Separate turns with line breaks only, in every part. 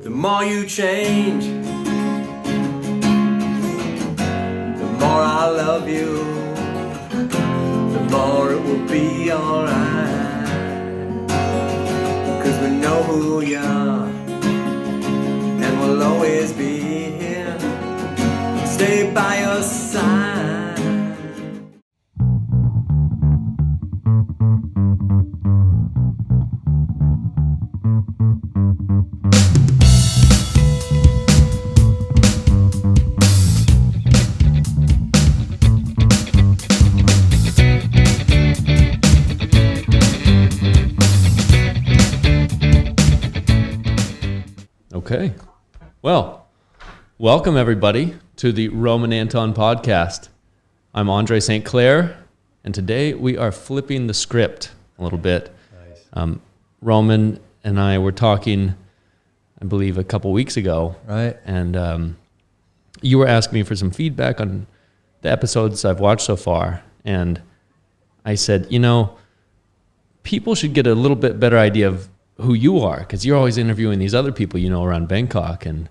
the more you change, the more I love you, the more it will be alright. 'Cause we know who you are, and we'll always be here, stay by your side.
Okay. Well, welcome everybody to the Roman Anton Podcast. I'm Andre Sainte Claire, and today we are flipping the script a little bit.
Nice.
Roman and I were talking, I believe, a couple weeks ago.
Right.
And you were asking me for some feedback on the episodes I've watched so far. And I said, people should get a little bit better idea of who you are, because you're always interviewing these other people around Bangkok. And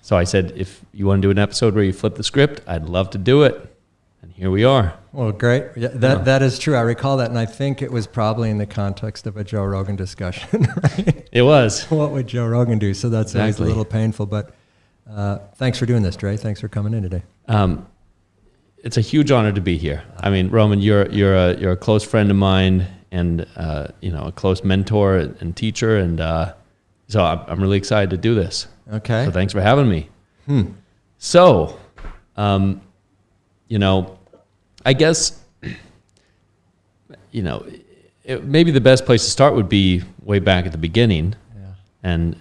so I said, if you want to do an episode where you flip the script, I'd love to do it. And here we are.
Well, great. Yeah, that is true. I recall that, and I think it was probably in the context of a Joe Rogan discussion, right?
It was.
What would Joe Rogan do? So that's always
Exactly.
a little painful. But thanks for doing this, Dre. Thanks for coming in today.
It's a huge honor to be here. I mean, Roman, you're a close friend of mine, and a close mentor and teacher, and so I'm really excited to do this.
Okay.
So thanks for having me. So, I guess, maybe the best place to start would be way back at the beginning.
Yeah.
And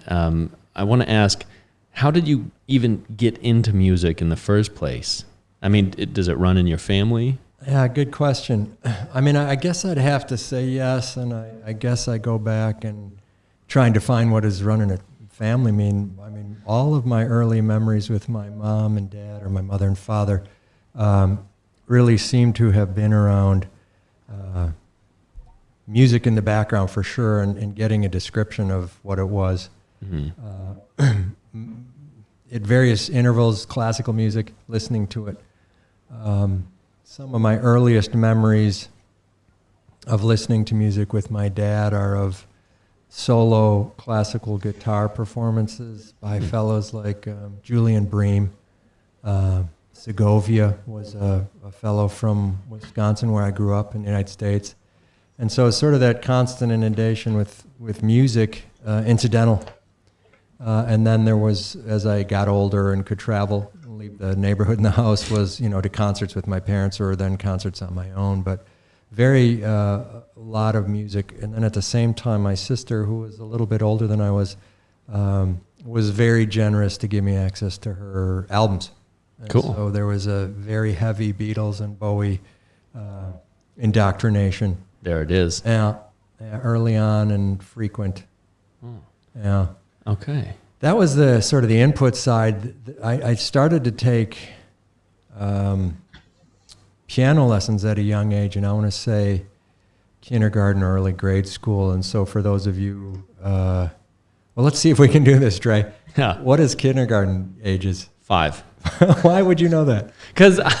I want to ask, how did you even get into music in the first place? I mean, does it run in your family?
Yeah, good question. I mean, I guess I'd have to say yes, and I guess I go back and trying to find what is running a family. I mean, all of my early memories with my mom and dad, or my mother and father, really seem to have been around music in the background for sure, and getting a description of what it was. Mm-hmm. At various intervals, classical music, listening to it. Some of my earliest memories of listening to music with my dad are of solo classical guitar performances by fellows like Julian Bream. Segovia was a fellow from Wisconsin, where I grew up in the United States. And so it's sort of that constant inundation with music, incidental. And then there was, as I got older and could travel, leave the neighborhood and the house, was, to concerts with my parents, or then concerts on my own. But very, a lot of music. And then at the same time, my sister, who was a little bit older than I was very generous to give me access to her albums. And
cool.
So there was a very heavy Beatles and Bowie indoctrination.
There it is.
Yeah, early on and frequent.
Oh.
Yeah.
Okay.
That was the sort of the input side. I started to take piano lessons at a young age, and I want to say kindergarten or early grade school. And so for those of you, well, let's see if we can do this, Dre.
Yeah.
What is kindergarten ages?
5.
Why would you know that?
Because I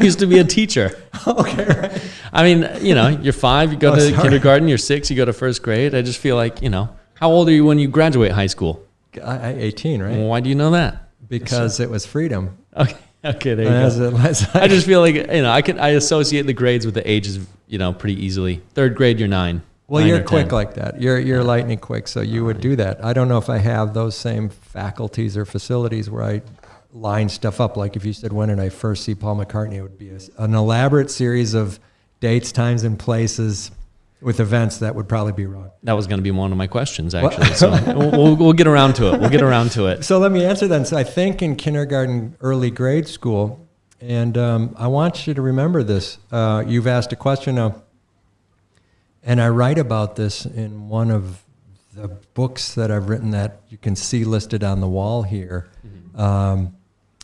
used to be a teacher.
Okay, right.
I mean, you're 5, you go to kindergarten, you're 6, you go to first grade. I just feel like, how old are you when you graduate high school?
18, right?
Well, why do you know that?
Because it was freedom.
Okay, there you go. I just feel like, I associate the grades with the ages, pretty easily. 3rd grade, you're 9.
Well,
9
you're
or
quick
10.
like that. You're lightning quick, so you would do that. I don't know if I have those same faculties or facilities where I line stuff up. Like if you said, when did I first see Paul McCartney? It would be an elaborate series of dates, times, and places with events that would probably be wrong.
That was going to be one of my questions, actually. So we'll get around to it. We'll get around to it.
So let me answer then. So I think in kindergarten, early grade school, and I want you to remember this. You've asked a question now, and I write about this in one of the books that I've written that you can see listed on the wall here. Mm-hmm.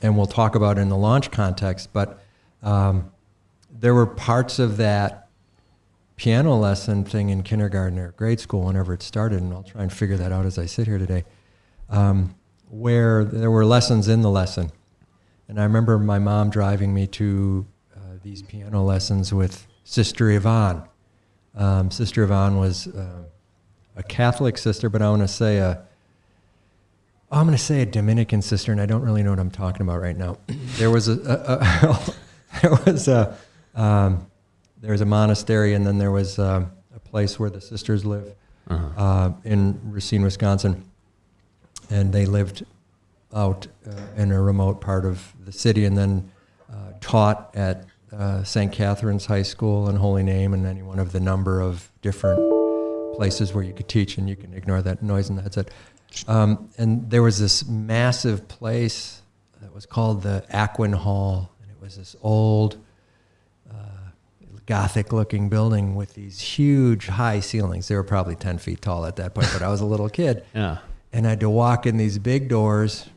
And we'll talk about it in the launch context, but there were parts of that piano lesson thing in kindergarten or grade school, whenever it started, and I'll try and figure that out as I sit here today, where there were lessons in the lesson. And I remember my mom driving me to these piano lessons with Sister Yvonne. Sister Yvonne was a Catholic sister, but I'm going to say a Dominican sister, and I don't really know what I'm talking about right now. There was a monastery, and then there was a place where the sisters live in Racine, Wisconsin, and they lived out in a remote part of the city, and then taught at St. Catherine's High School and Holy Name, and any one of the number of different places where you could teach, and you can ignore that noise in the headset. And there was this massive place that was called the Aquin Hall, and it was this old Gothic-looking building with these huge high ceilings. They were probably 10 feet tall at that point, but I was a little kid.
Yeah.
And I had to walk in these big doors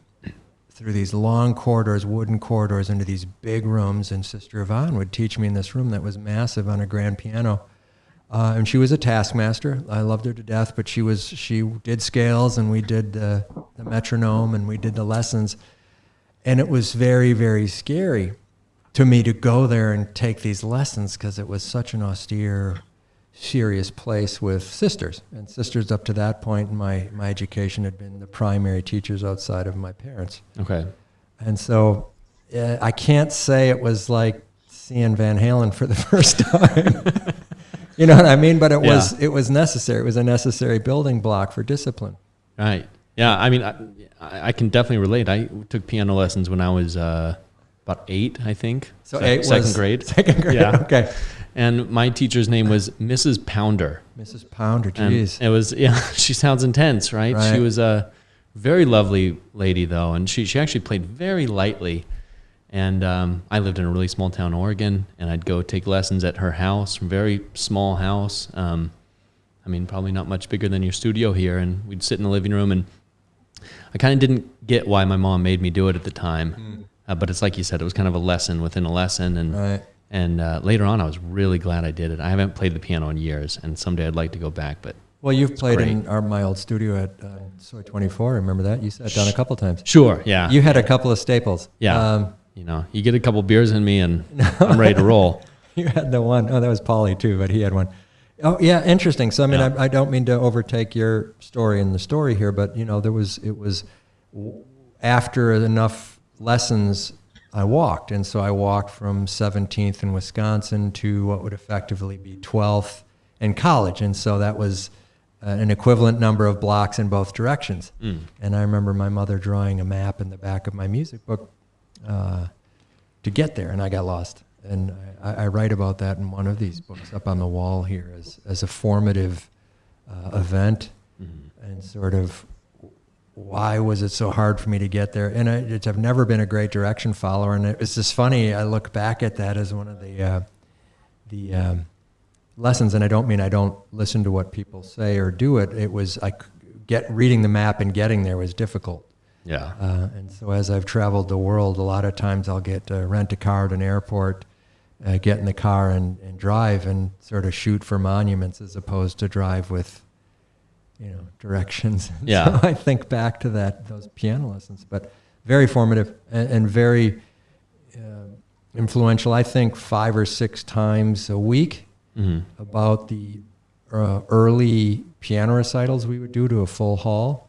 through these long corridors, wooden corridors, into these big rooms, and Sister Yvonne would teach me in this room that was massive on a grand piano. And she was a taskmaster. I loved her to death, but she did scales, and we did the metronome, and we did the lessons. And it was very, very scary to me to go there and take these lessons, because it was such an austere, serious place with sisters. And sisters up to that point in my education had been the primary teachers outside of my parents.
Okay.
And so I can't say it was like seeing Van Halen for the first time. You know what I mean? But it was necessary. It was a necessary building block for discipline.
Right. Yeah. I mean, I can definitely relate. I took piano lessons when I was about 8, I think.
So 8 was
second grade.
Second grade.
Yeah.
Okay.
And my teacher's name was Mrs. Pounder.
Mrs. Pounder. Geez.
And it was, she sounds intense, right? She was a very lovely lady, though, and she actually played very lightly. And I lived in a really small town, Oregon, and I'd go take lessons at her house, very small house. I mean, probably not much bigger than your studio here. And we'd sit in the living room, and I kind of didn't get why my mom made me do it at the time. But it's like you said, it was kind of a lesson within a lesson. And later on, I was really glad I did it. I haven't played the piano in years, and someday I'd like to go back. But
well, you've played in my old studio at Soy 24. Remember that? You sat down a couple times.
Sure, yeah.
You had a couple of staples.
Yeah. You get a couple beers in me, and I'm ready to roll.
You had the one. Oh, that was Paulie too, but he had one. Oh, yeah, interesting. So, I mean, I don't mean to overtake your story in the story here, but it was after enough lessons, I walked. And so I walked from 17th in Wisconsin to what would effectively be 12th in college. And so that was an equivalent number of blocks in both directions. And I remember my mother drawing a map in the back of my music book to get there, and I got lost. And I write about that in one of these books up on the wall here as a formative event, and sort of why was it so hard for me to get there? And I've never been a great direction follower, and it's just funny. I look back at that as one of the lessons, and I don't mean I don't listen to what people say or do it. It was reading the map and getting there was difficult.
Yeah.
And so as I've traveled the world, a lot of times I'll rent a car at an airport, get in the car and drive and sort of shoot for monuments as opposed to drive with, directions.
Yeah.
So I think back to those piano lessons, but very formative and very influential. I think 5 or 6 times a week about the early piano recitals we would do to a full hall.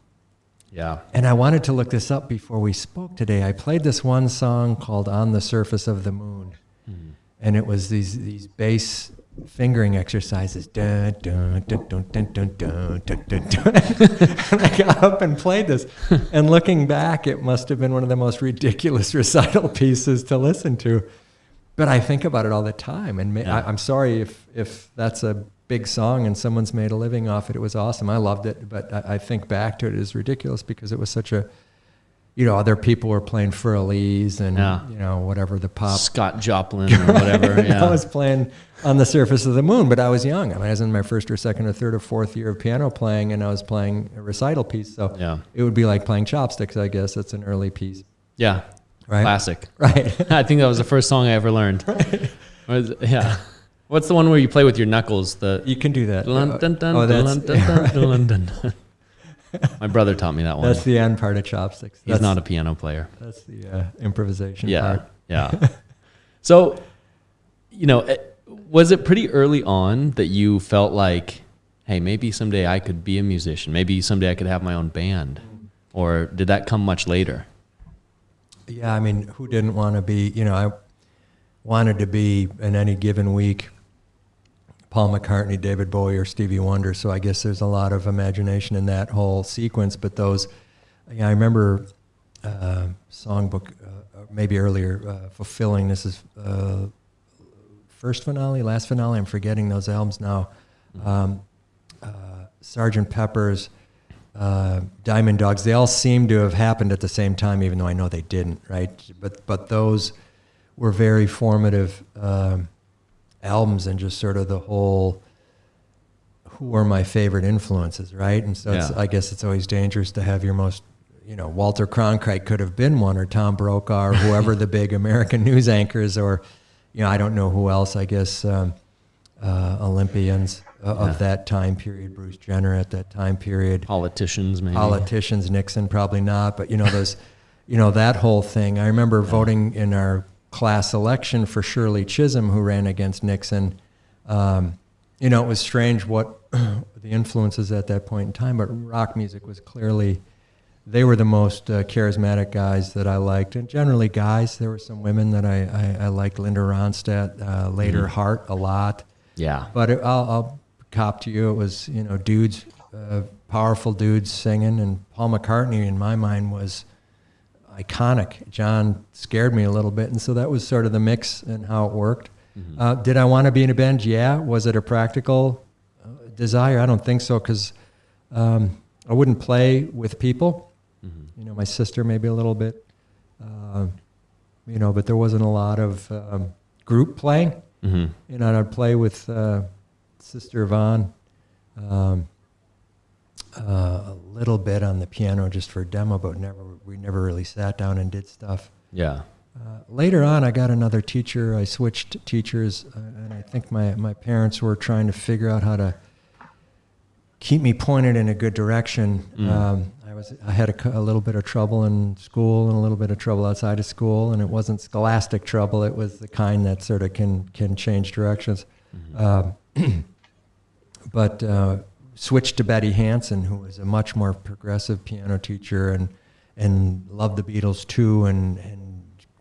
Yeah.
And I wanted to look this up before we spoke today. I played this one song called On the Surface of the Moon. And it was these bass fingering exercises. Dun, dun, dun, dun, dun, dun, dun, dun, dun, dun. And I got up and played this. And looking back, it must have been one of the most ridiculous recital pieces to listen to. But I think about it all the time. And I'm sorry if that's a big song and someone's made a living off it. It was awesome. I loved it. But I think back to it as ridiculous because it was such a... other people were playing Furley's and, whatever the pop.
Scott Joplin or whatever. Yeah.
I was playing On the Surface of the Moon, but I was young. I mean, I was in my first or second or third or fourth year of piano playing, and I was playing a recital piece. So it would be like playing Chopsticks, I guess. That's an early piece.
Yeah.
Right?
Classic.
Right.
I think that was the first song I ever learned. Right. Yeah. What's the one where you play with your knuckles?
You can do that.
Dun, dun, dun,
oh,
dun,
that's...
dun, dun, dun, dun, dun. My brother taught me that one.
That's the end part of chopsticks.
He's not a piano player.
That's the improvisation
Yeah,
part.
yeah. So, was it pretty early on that you felt like, hey, maybe someday I could be a musician. Maybe someday I could have my own band. Or did that come much later?
Yeah, I mean, who didn't want to be, I wanted to be in any given week Paul McCartney, David Bowie, or Stevie Wonder. So I guess there's a lot of imagination in that whole sequence. But those, I remember songbook, maybe earlier, Fulfilling. This is first finale, last finale. I'm forgetting those albums now. Sgt. Pepper's, Diamond Dogs. They all seem to have happened at the same time, even though I know they didn't, right? But those were very formative albums, and just sort of the whole, who were my favorite influences, right? And so I guess it's always dangerous to have your most, Walter Cronkite could have been one, or Tom Brokaw, or whoever the big American news anchors, or, I don't know who else, I guess, Olympians of that time period, Bruce Jenner at that time period.
Politicians, maybe.
Politicians, Nixon, probably not, but, those, that whole thing. I remember voting in our class election for Shirley Chisholm, who ran against Nixon. It was strange what the influences at that point in time, but rock music was clearly, they were the most charismatic guys that I liked, and generally guys. There were some women that I liked, Linda Ronstadt, later Hart a lot.
Yeah.
But I'll cop to you, it was, dudes, powerful dudes singing, and Paul McCartney in my mind was iconic. John scared me a little bit, and so that was sort of the mix and how it worked. Mm-hmm. Did I want to be in a band? Yeah. Was it a practical desire? I don't think so, because I wouldn't play with people. Mm-hmm. My sister maybe a little bit, but there wasn't a lot of group playing. Mm-hmm. I'd play with Sister Yvonne a little bit on the piano just for a demo, but we never really sat down and did stuff.
Yeah.
Later on, I got another teacher. I switched teachers, and I think my parents were trying to figure out how to keep me pointed in a good direction. I had a little bit of trouble in school and a little bit of trouble outside of school, and it wasn't scholastic trouble. It was the kind that sort of can change directions. Mm-hmm. But switched to Betty Hansen, who was a much more progressive piano teacher and loved the Beatles too, and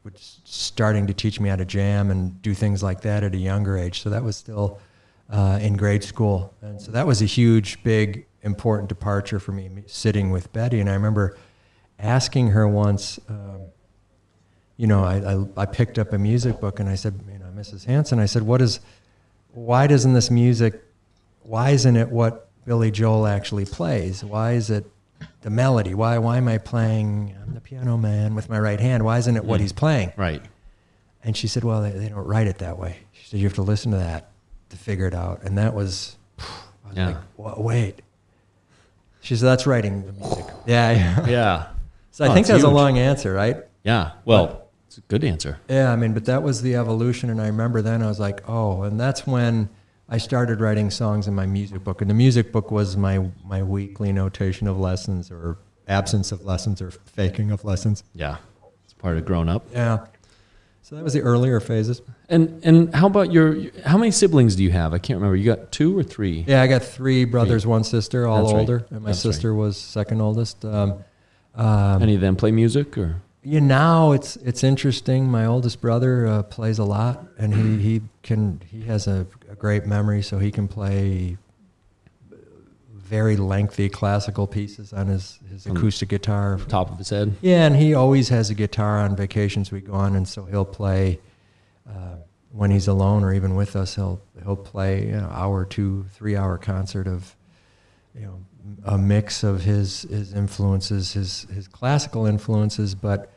was starting to teach me how to jam and do things like that at a younger age. So that was still in grade school. And so that was a huge, big, important departure for me, sitting with Betty. And I remember asking her once, I picked up a music book, and I said, Mrs. Hansen, I said, why isn't it what Billy Joel actually plays? Why is it the melody? Why am I playing, I'm the piano man with my right hand? Why isn't it what he's playing?
Right.
And she said, well, they don't write it that way. She said, you have to listen to that to figure it out. And that was, I was like, wait. She said, that's writing the music. Yeah.
Yeah.
So I think that's huge. A long answer, right?
Yeah. Well, it's a good answer.
Yeah, but that was the evolution. And I remember then I was like, oh, and that's when I started writing songs in my music book. And the music book was my weekly notation of lessons, or absence of lessons, or faking of lessons.
Yeah. It's part of growing up.
Yeah. So that was the earlier phases.
And how about how many siblings do you have? I can't remember. You got 2 or 3?
Yeah, I got 3 brothers, 1 sister, all
That's
older.
Right.
And my sister was second oldest.
Any of them play music, or?
Yeah, now it's interesting. My oldest brother plays a lot, and he has a great memory, so he can play very lengthy classical pieces on his acoustic guitar.
Top of his head?
Yeah, and he always has a guitar on vacations we go on, and so he'll play when he's alone or even with us. He'll play an hour, 2, 3-hour concert of a mix of his influences, his classical influences, but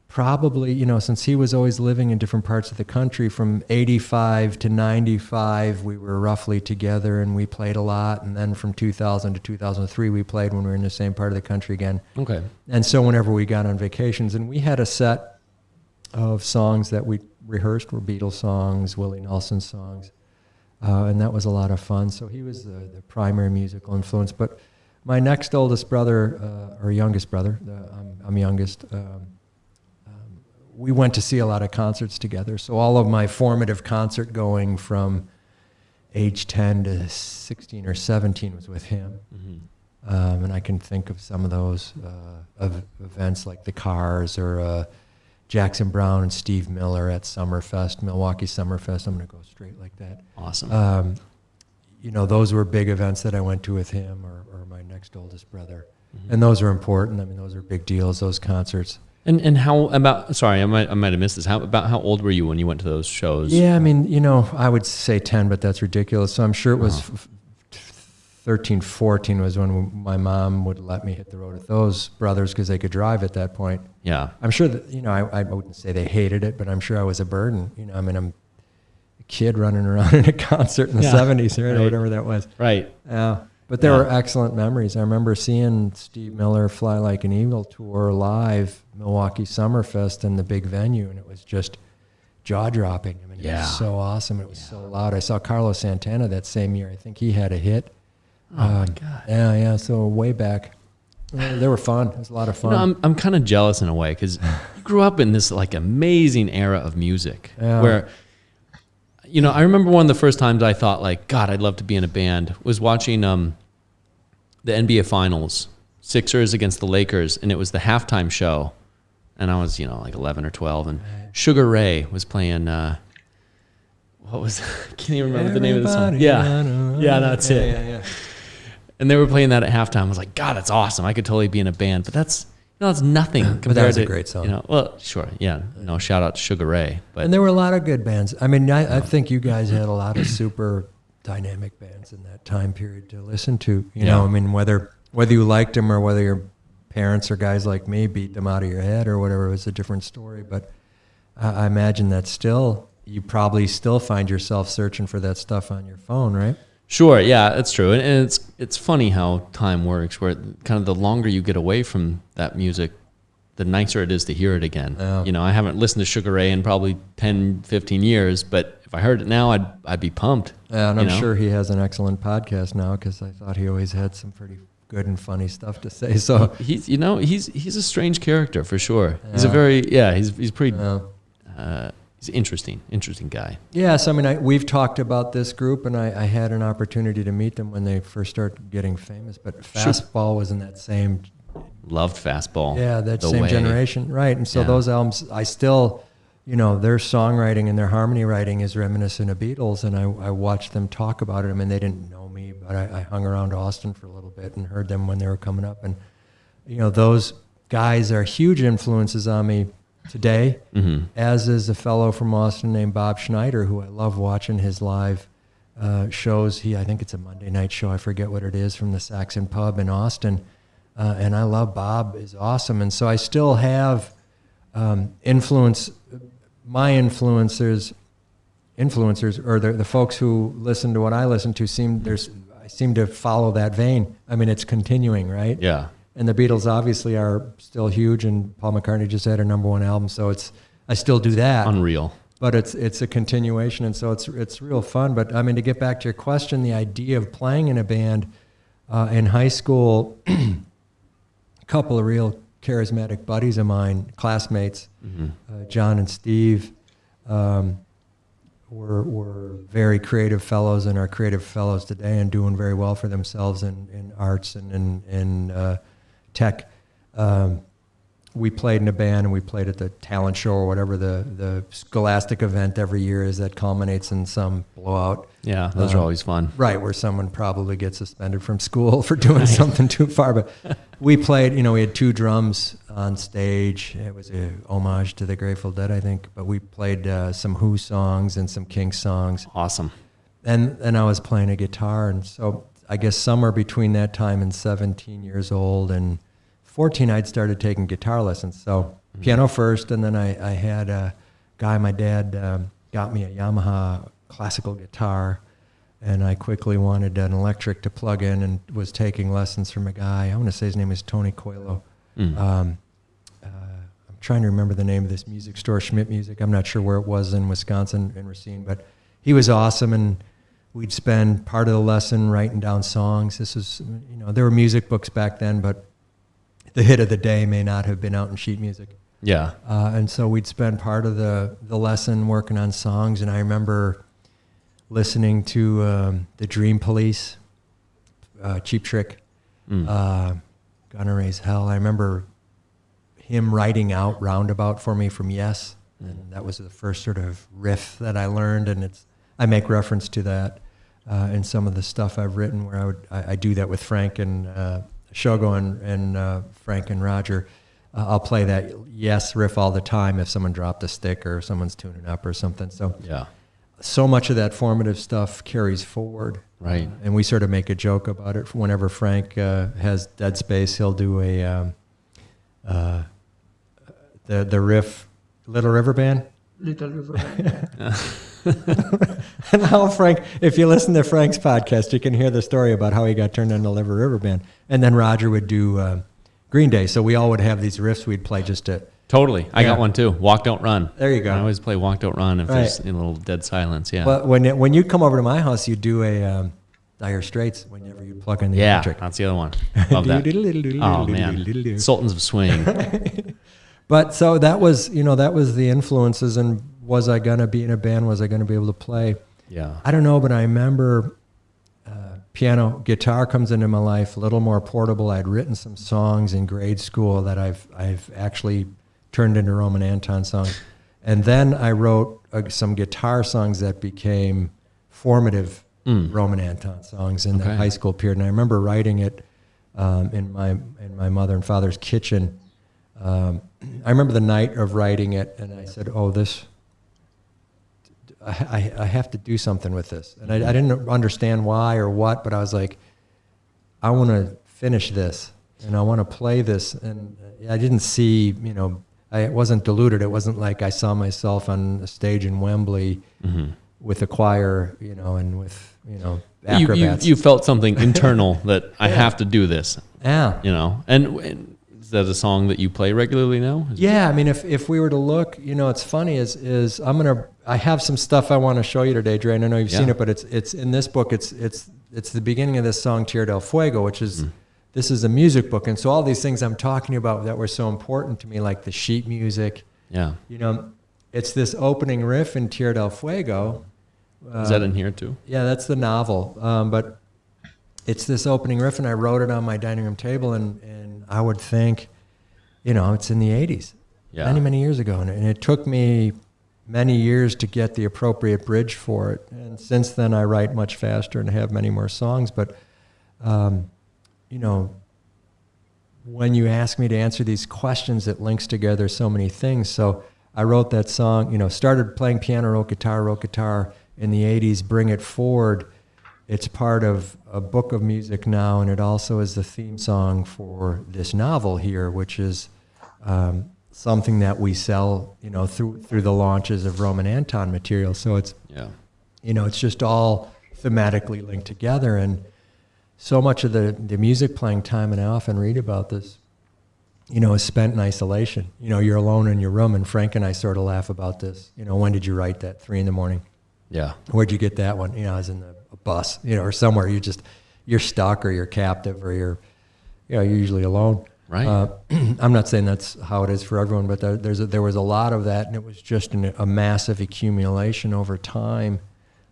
probably, since he was always living in different parts of the country, from 85 to 95, we were roughly together and we played a lot. And then from 2000 to 2003, we played when we were in the same part of the country again.
Okay.
And so whenever we got on vacations, and we had a set of songs that we rehearsed were Beatles songs, Willie Nelson songs. And that was a lot of fun. So he was the primary musical influence. But my next oldest brother, or youngest brother, I'm youngest, we went to see a lot of concerts together. So all of my formative concert going from age 10 to 16 or 17 was with him. And I can think of some of those of events like the Cars or Jackson Browne and Steve Miller at Summerfest, Milwaukee Summerfest. I'm going to go straight like that.
Awesome.
Those were big events that I went to with him or my next oldest brother. And those are important. I mean, those are big deals, those concerts.
And how about, sorry, I might have missed this. How old were you when you went to those shows?
Yeah, I mean, I would say 10, but that's ridiculous. So I'm sure it was 13, 14 was when my mom would let me hit the road with those brothers because they could drive at that point.
Yeah.
I'm sure that, I wouldn't say they hated it, but I'm sure I was a burden. I'm a kid running around in a concert in the 70s, right? Or whatever that was.
Right.
Yeah. But there were excellent memories. I remember seeing Steve Miller Fly Like an Eagle tour live, Milwaukee Summerfest in the big venue, and it was just jaw-dropping. I mean, it was so awesome. It was so loud. I saw Carlos Santana that same year. I think he had a hit.
Oh, my God.
Yeah. So way back. They were fun. It was a lot of fun.
I'm kind of jealous in a way because you grew up in this like amazing era of music where, I remember one of the first times I thought like, God, I'd love to be in a band was watching the NBA Finals, Sixers against the Lakers, and it was the halftime show. And I was, like 11 or 12, and Sugar Ray was playing, what was, I can't even remember the name of the song. Yeah, that's it.
Yeah.
And they were playing that at halftime. I was like, God, that's awesome. I could totally be in a band. But that's nothing compared to...
But that was a great song.
Well, sure, yeah. No, shout out to Sugar Ray. But
and there were a lot of good bands. I mean, I think you guys had a lot of super dynamic bands in that time period to listen to. You know, I mean, whether you liked them or whether your parents or guys like me beat them out of your head or whatever, it was a different story. But I imagine that you probably still find yourself searching for that stuff on your phone, right?
Sure, yeah, that's true. And it's funny how time works, where kind of the longer you get away from that music, the nicer it is to hear it again. I haven't listened to Sugar Ray in probably 10, 15 years, but if I heard it now, I'd be pumped.
Yeah, and I'm sure he has an excellent podcast now because I thought he always had some pretty good and funny stuff to say. So
he's a strange character for sure. He's a very he's pretty he's an interesting guy.
Yeah, so I mean we've talked about this group, and I had an opportunity to meet them when they first started getting famous. But Fastball was in that same.
Loved Fastball.
Yeah, that same generation, right? And so those albums, I still, their songwriting and their harmony writing is reminiscent of Beatles, and I watched them talk about it. I mean, they didn't know me, but I hung around Austin for a little bit and heard them when they were coming up, and those guys are huge influences on me today. As is a fellow from Austin named Bob Schneider, who I love watching his live shows. I think it's a Monday night show. I forget what it is, from the Saxon Pub in Austin. And I love Bob, is awesome. And so I still have influence. My influencers, or the folks who listen to what I listen to, I seem to follow that vein. I mean, it's continuing, right? Yeah. And the Beatles obviously are still huge, and Paul McCartney just had a #1 album, so I still do that.
Unreal.
But it's a continuation, and so it's real fun. But I mean, to get back to your question, the idea of playing in a band in high school. A couple of real charismatic buddies of mine, classmates, John and Steve, were very creative fellows and are creative fellows today and doing very well for themselves in arts and in tech. We played in a band, and we played at the talent show or whatever the scholastic event every year is that culminates in some blowout.
Yeah, those are always fun.
Right, where someone probably gets suspended from school for doing something too far. But we played, we had 2 drums on stage. It was a homage to the Grateful Dead, I think. But we played some Who songs and some Kinks songs.
Awesome.
And I was playing a guitar. And so I guess somewhere between that time and 17 years old and 14, I'd started taking guitar lessons. So piano first, and then I had a guy, my dad got me a Yamaha classical guitar, and I quickly wanted an electric to plug in and was taking lessons from a guy. I want to say his name is Tony Coelho. I'm trying to remember the name of this music store, Schmidt Music. I'm not sure where it was in Wisconsin, in Racine, but he was awesome, and we'd spend part of the lesson writing down songs. This was, there were music books back then, but the hit of the day may not have been out in sheet music.
Yeah.
And so we'd spend part of the lesson working on songs. And I remember listening to the Dream Police, Cheap Trick, Gonna Raise Hell. I remember him writing out Roundabout for me from Yes. And that was the first sort of riff that I learned. And I make reference to that in some of the stuff I've written, where I do that with Frank and Shogo and Frank and Roger. I'll play that Yes riff all the time if someone dropped a stick or someone's tuning up or something. So much of that formative stuff carries forward.
Right.
And we sort of make a joke about it. Whenever Frank has dead space, he'll do the riff, Little River Band.
Little River Band.
And how Frank, if you listen to Frank's podcast, you can hear the story about how he got turned into Little River Band. And then Roger would do Green Day. So we all would have these riffs we'd play just to...
Totally. I got one too. Walk, Don't Run.
There you go.
I always play Walk, Don't Run if there's a little dead silence. Yeah.
But when you come over to my house, you do a Dire Straits whenever you plug in the electric.
That's the other one. Love that. Oh, man. Sultans of Swing.
But so that was the influences. And was I going to be in a band? Was I going to be able to play?
Yeah.
I don't know, but I remember piano, guitar comes into my life, a little more portable. I'd written some songs in grade school that I've actually turned into Roman Anton songs. And then I wrote some guitar songs that became formative Roman Anton songs in the high school period. And I remember writing it in my mother and father's kitchen. I remember the night of writing it, and I said, I have to do something with this. And I didn't understand why or what, but I was like, I want to finish this, and I want to play this. And I didn't see, I wasn't deluded. It wasn't like I saw myself on a stage in Wembley with a choir, and with, acrobats.
You felt something internal that I have to do this.
Yeah.
And is that a song that you play regularly now?
Yeah, I mean, if we were to look, it's funny is I have some stuff I want to show you today, Dre, and I know you've seen it, but it's in this book. It's the beginning of this song, Tierra del Fuego, which is, this is a music book. And so all these things I'm talking about that were so important to me, like the sheet music, it's this opening riff in Tierra del Fuego.
Is that in here too? Yeah,
that's the novel. But it's this opening riff, and I wrote it on my dining room table, and I would think, it's in the 80s, many, many years ago. And it took me many years to get the appropriate bridge for it. And since then, I write much faster and have many more songs. But, when you ask me to answer these questions, it links together so many things. So I wrote that song, started playing piano, wrote guitar in the 80s, Bring It Forward. It's part of a book of music now, and it also is the theme song for this novel here, which is something that we sell, through the launches of Roman Anton material. So it's, it's just all thematically linked together. And so much of the music playing time, and I often read about this, is spent in isolation. You're alone in your room, and Frank and I sort of laugh about this. When did you write that? 3 a.m.
Yeah.
Where'd you get that one? I was in a bus, or somewhere. You're stuck, or you're captive, or you're usually alone.
Right.
I'm not saying that's how it is for everyone, but there was a lot of that, and it was just a massive accumulation over time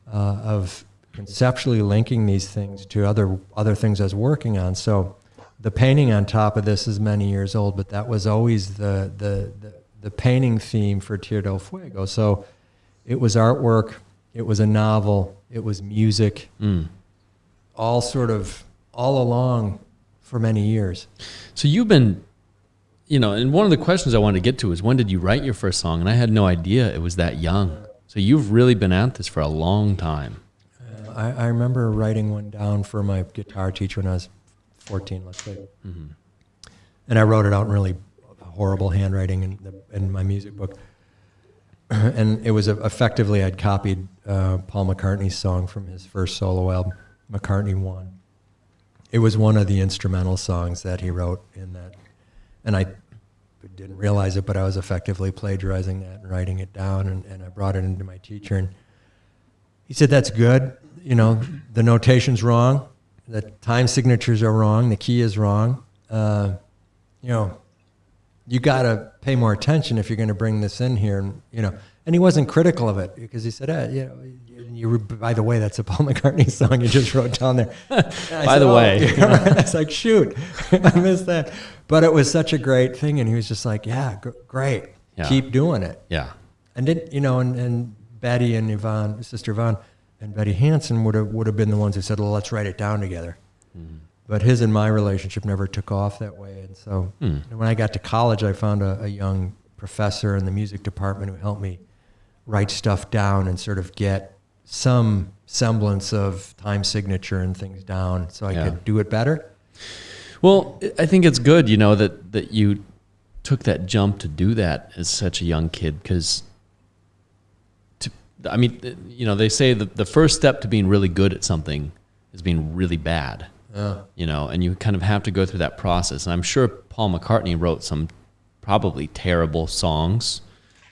of conceptually linking these things to other things I was working on. So the painting on top of this is many years old, but that was always the painting theme for Tierra del Fuego. So it was artwork, it was a novel, it was music, all along for many years.
So you've been, and one of the questions I wanted to get to is, when did you write your first song? And I had no idea it was that young. So you've really been at this for a long time.
I remember writing one down for my guitar teacher when I was 14, let's say. Mm-hmm. And I wrote it out in really horrible handwriting in my music book. And it was effectively, I'd copied Paul McCartney's song from his first solo album, McCartney 1. It was one of the instrumental songs that he wrote in that. And I didn't realize it, but I was effectively plagiarizing that and writing it down. And I brought it into my teacher. And, he said, that's good. You know, the notation's wrong. The time signatures are wrong. The key is wrong. You know, you got to pay more attention if you're going to bring this in here. And, you know, and he wasn't critical of it because he said, you know, by the way, that's a Paul McCartney song you just wrote down there.
By the way.
I was like, shoot, I missed that. But it was such a great thing. And he was just like, yeah, great.
Yeah.
Keep doing it.
Yeah.
And you know, and Betty and Yvonne, Sister Yvonne, and Betty Hansen would have been the ones who said, well, let's write it down together. Mm. But his and my relationship never took off that way. And so when I got to college, I found a young professor in the music department who helped me write stuff down and sort of get some semblance of time signature and things down so I could do it better.
Well, I think it's good, you know, that you took that jump to do that as such a young kid, because I mean, you know, they say that the first step to being really good at something is being really bad, you know, and you kind of have to go through that process. And I'm sure Paul McCartney wrote some probably terrible songs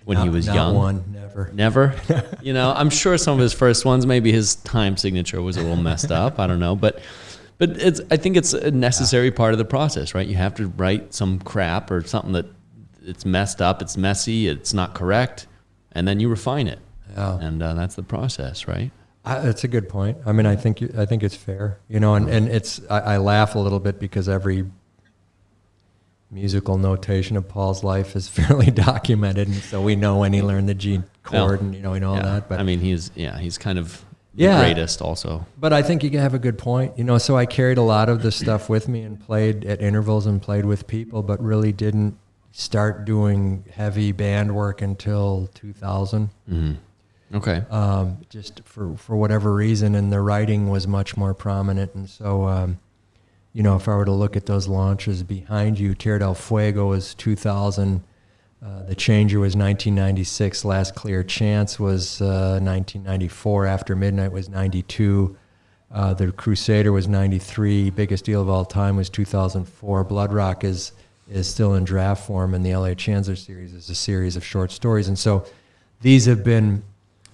when he was young.
Not one, never.
Never? You know, I'm sure some of his first ones, maybe his time signature was a little messed up. I don't know. But I think it's a necessary part of the process, right? You have to write some crap or something that it's messed up, it's messy, it's not correct, and then you refine it. Yeah. And that's the process, right?
That's a good point. I mean, I think it's fair, you know, and it's, I laugh a little bit because every musical notation of Paul's life is fairly documented, and so we know when he learned the G chord, and you know, we know all that. But
I mean, he's kind of the greatest also.
But I think you have a good point, you know. So I carried a lot of this stuff with me and played at intervals and played with people, but really didn't start doing heavy band work until 2000. Mm-hmm.
Okay.
Just for whatever reason, and the writing was much more prominent, and so. You know, if I were to look at those launches behind you, Tierra del Fuego was 2000, The Changer was 1996, Last Clear Chance was 1994, After Midnight was 92, The Crusader was 93, Biggest Deal of All Time was 2004, Blood Rock is still in draft form, and the L.A. Chandler series is a series of short stories. And so these have been,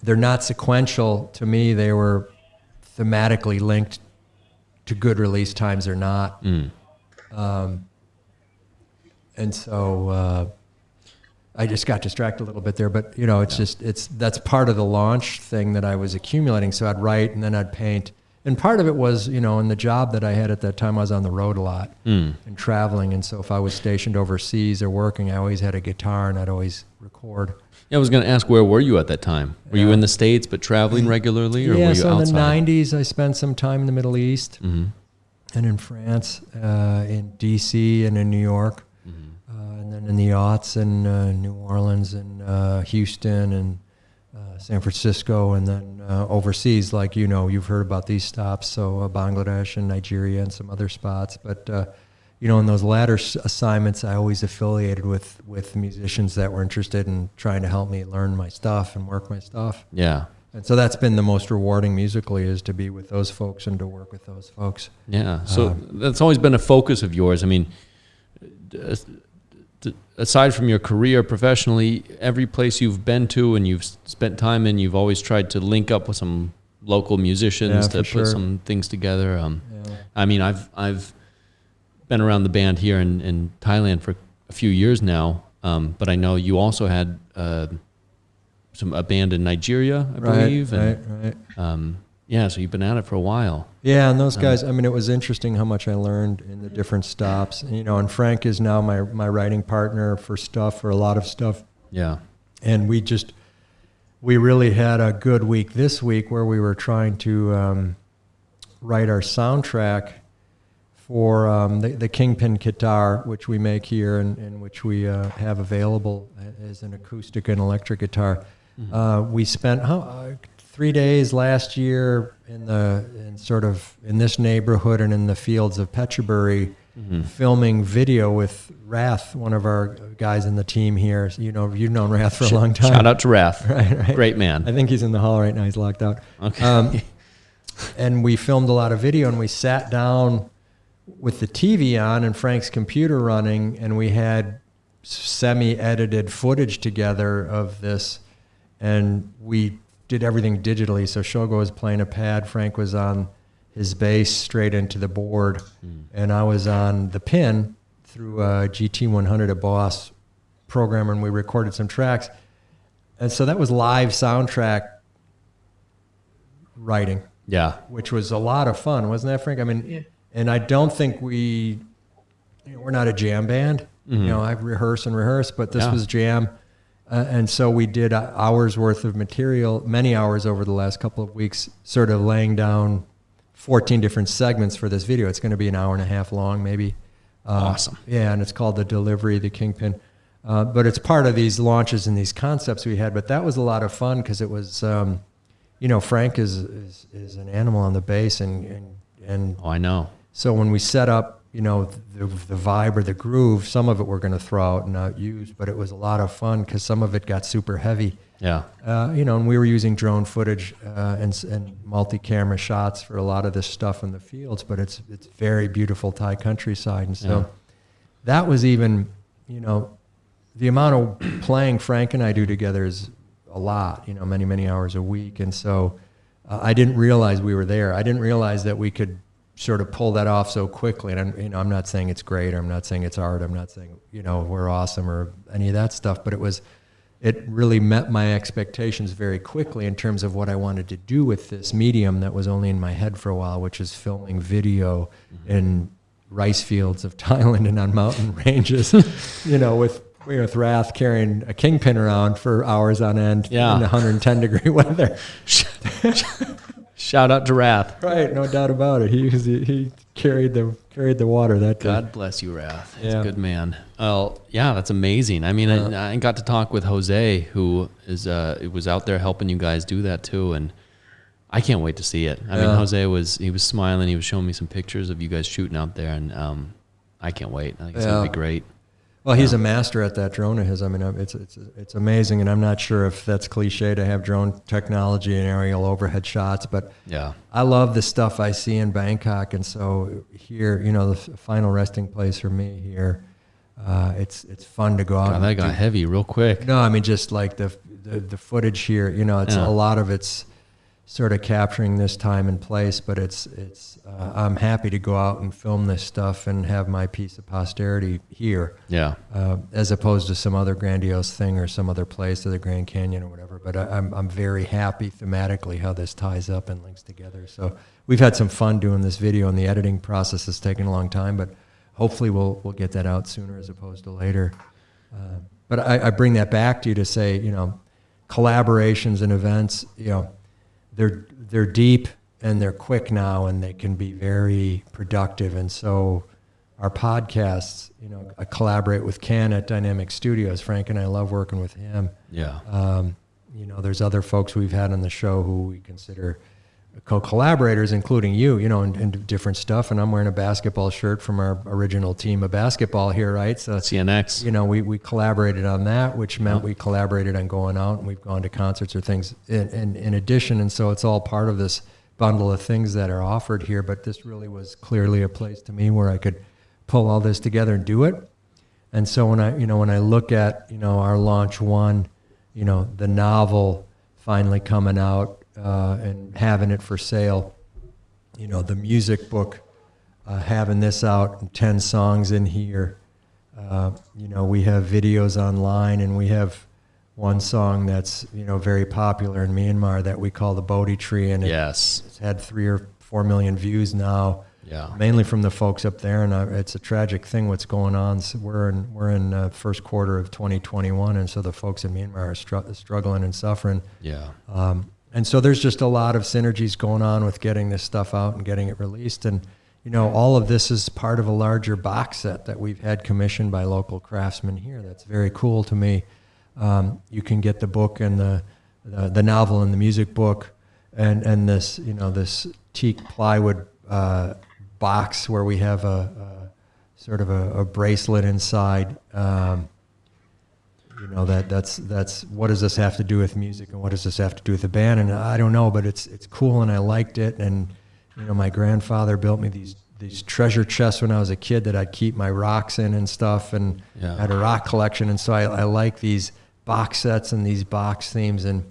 they're not sequential to me, they were thematically linked to good release times or not. And so I just got distracted a little bit there, but you know, it's that's part of the launch thing that I was accumulating. So I'd write and then I'd paint. And part of it was, you know, in the job that I had at that time, I was on the road a lot and traveling. And so if I was stationed overseas or working, I always had a guitar and I'd always record.
Yeah, I was going to ask, where were you at that time? Were you in the States but traveling regularly, or were you
so
outside?
In the 90s, I spent some time in the Middle East and in France, in D.C. and in New York, and then in the aughts in New Orleans and Houston and San Francisco, and then overseas, like, you know, you've heard about these stops, so Bangladesh and Nigeria and some other spots, but you know, in those latter assignments, I always affiliated with musicians that were interested in trying to help me learn my stuff and work my stuff. Yeah. And so that's been the most rewarding musically, is to be with those folks and to work with those folks.
Yeah. So that's always been a focus of yours. I mean, aside from your career professionally, every place you've been to and you've spent time in, you've always tried to link up with some local musicians to put some things together. I mean, I've been around the band here in Thailand for a few years now, but I know you also had a band in Nigeria, I believe.
Right.
Yeah, so you've been at it for a while.
Yeah, and those guys, I mean, it was interesting how much I learned in the different stops. You know, and Frank is now my writing partner for a lot of stuff. Yeah. And we really had a good week this week where we were trying to write our soundtrack for the Kingpin guitar, which we make here and which we have available as an acoustic and electric guitar. We spent 3 days last year in this neighborhood and in the fields of Petcherbury, filming video with Rath, one of our guys in the team here. So, you know, you've known Rath for a long time.
Shout out to Rath.
Right.
Great man.
I think he's in the hall right now. He's locked out.
Okay.
And we filmed a lot of video, and we sat down with the TV on and Frank's computer running, and we had semi-edited footage together of this, and we did everything digitally. So Shogo was playing a pad, Frank was on his bass straight into the board, and I was on the pin through a GT100, a Boss programmer, and we recorded some tracks. And so that was live soundtrack writing.
Yeah.
Which was a lot of fun, wasn't that, Frank? I mean, and I don't think we're not a jam band. I rehearse, but this was jam. And so we did hours worth of material, many hours over the last couple of weeks, sort of laying down 14 different segments for this video. It's going to be an hour and a half long, maybe.
Awesome.
Yeah, and it's called The Delivery, The Kingpin. But it's part of these launches and these concepts we had. But that was a lot of fun because it was, Frank is an animal on the bass. And
Oh, I know.
So when we set up, the vibe or the groove, some of it we're going to throw out and not use, but it was a lot of fun because some of it got super heavy.
Yeah.
And we were using drone footage and multi-camera shots for a lot of this stuff in the fields, but it's very beautiful Thai countryside. And so that was even, the amount of playing Frank and I do together is a lot, many, many hours a week. And so I didn't realize we were there. I didn't realize that we could sort of pull that off so quickly. And I'm not saying it's great, or I'm not saying it's art. I'm not saying, we're awesome or any of that stuff, but it really met my expectations very quickly in terms of what I wanted to do with this medium that was only in my head for a while, which is filming video in rice fields of Thailand and on mountain ranges, with Wrath carrying a kingpin around for hours on end in 110-degree weather.
Shout out to Wrath.
Right, no doubt about it. He carried the water that day.
God bless you, Wrath. He's a good man. Oh, yeah, that's amazing. I mean, I got to talk with Jose, who was out there helping you guys do that too, and I can't wait to see it. I mean, Jose was smiling. He was showing me some pictures of you guys shooting out there, and I can't wait. I think it's gonna be great.
Well, he's a master at that drone of his. I mean, it's amazing, and I'm not sure if that's cliche to have drone technology and aerial overhead shots, but I love the stuff I see in Bangkok, and so here, the final resting place for me here, it's fun to go out.
God, that got heavy real quick.
No, I mean just like the footage here, it's a lot of it's sort of capturing this time and place, but I'm happy to go out and film this stuff and have my piece of posterity here. Yeah. As opposed to some other grandiose thing or some other place or the Grand Canyon or whatever. But I'm very happy thematically how this ties up and links together. So we've had some fun doing this video, and the editing process has taken a long time, but hopefully we'll get that out sooner as opposed to later. But I bring that back to you to say, collaborations and events, they're deep and they're quick now, and they can be very productive. And so our podcasts, I collaborate with Ken at Dynamic Studios. Frank and I love working with him. Yeah. There's other folks we've had on the show who we consider co-collaborators, including you, and different stuff. And I'm wearing a basketball shirt from our original team of basketball here, right? So
CNX.
We collaborated on that, which meant we collaborated on going out, and we've gone to concerts or things in addition. And so it's all part of this bundle of things that are offered here. But this really was clearly a place to me where I could pull all this together and do it. And so when I look at, our launch one, the novel finally coming out, and having it for sale, the music book, having this out and 10 songs in here. We have videos online, and we have one song that's, very popular in Myanmar that we call the Bodhi Tree, and it's had 3 or 4 million views now. Yeah, mainly from the folks up there, and it's a tragic thing what's going on. So we're in first quarter of 2021, and so the folks in Myanmar are struggling and suffering. Yeah. And so there's just a lot of synergies going on with getting this stuff out and getting it released. And, all of this is part of a larger box set that we've had commissioned by local craftsmen here. That's very cool to me. You can get the book and the novel and the music book and this, this teak plywood box where we have a sort of a bracelet inside. That's what does this have to do with music, and what does this have to do with the band? And I don't know, but it's cool, and I liked it. And my grandfather built me these treasure chests when I was a kid that I'd keep my rocks in and stuff, and I had a rock collection. And so I like these box sets and these box themes, and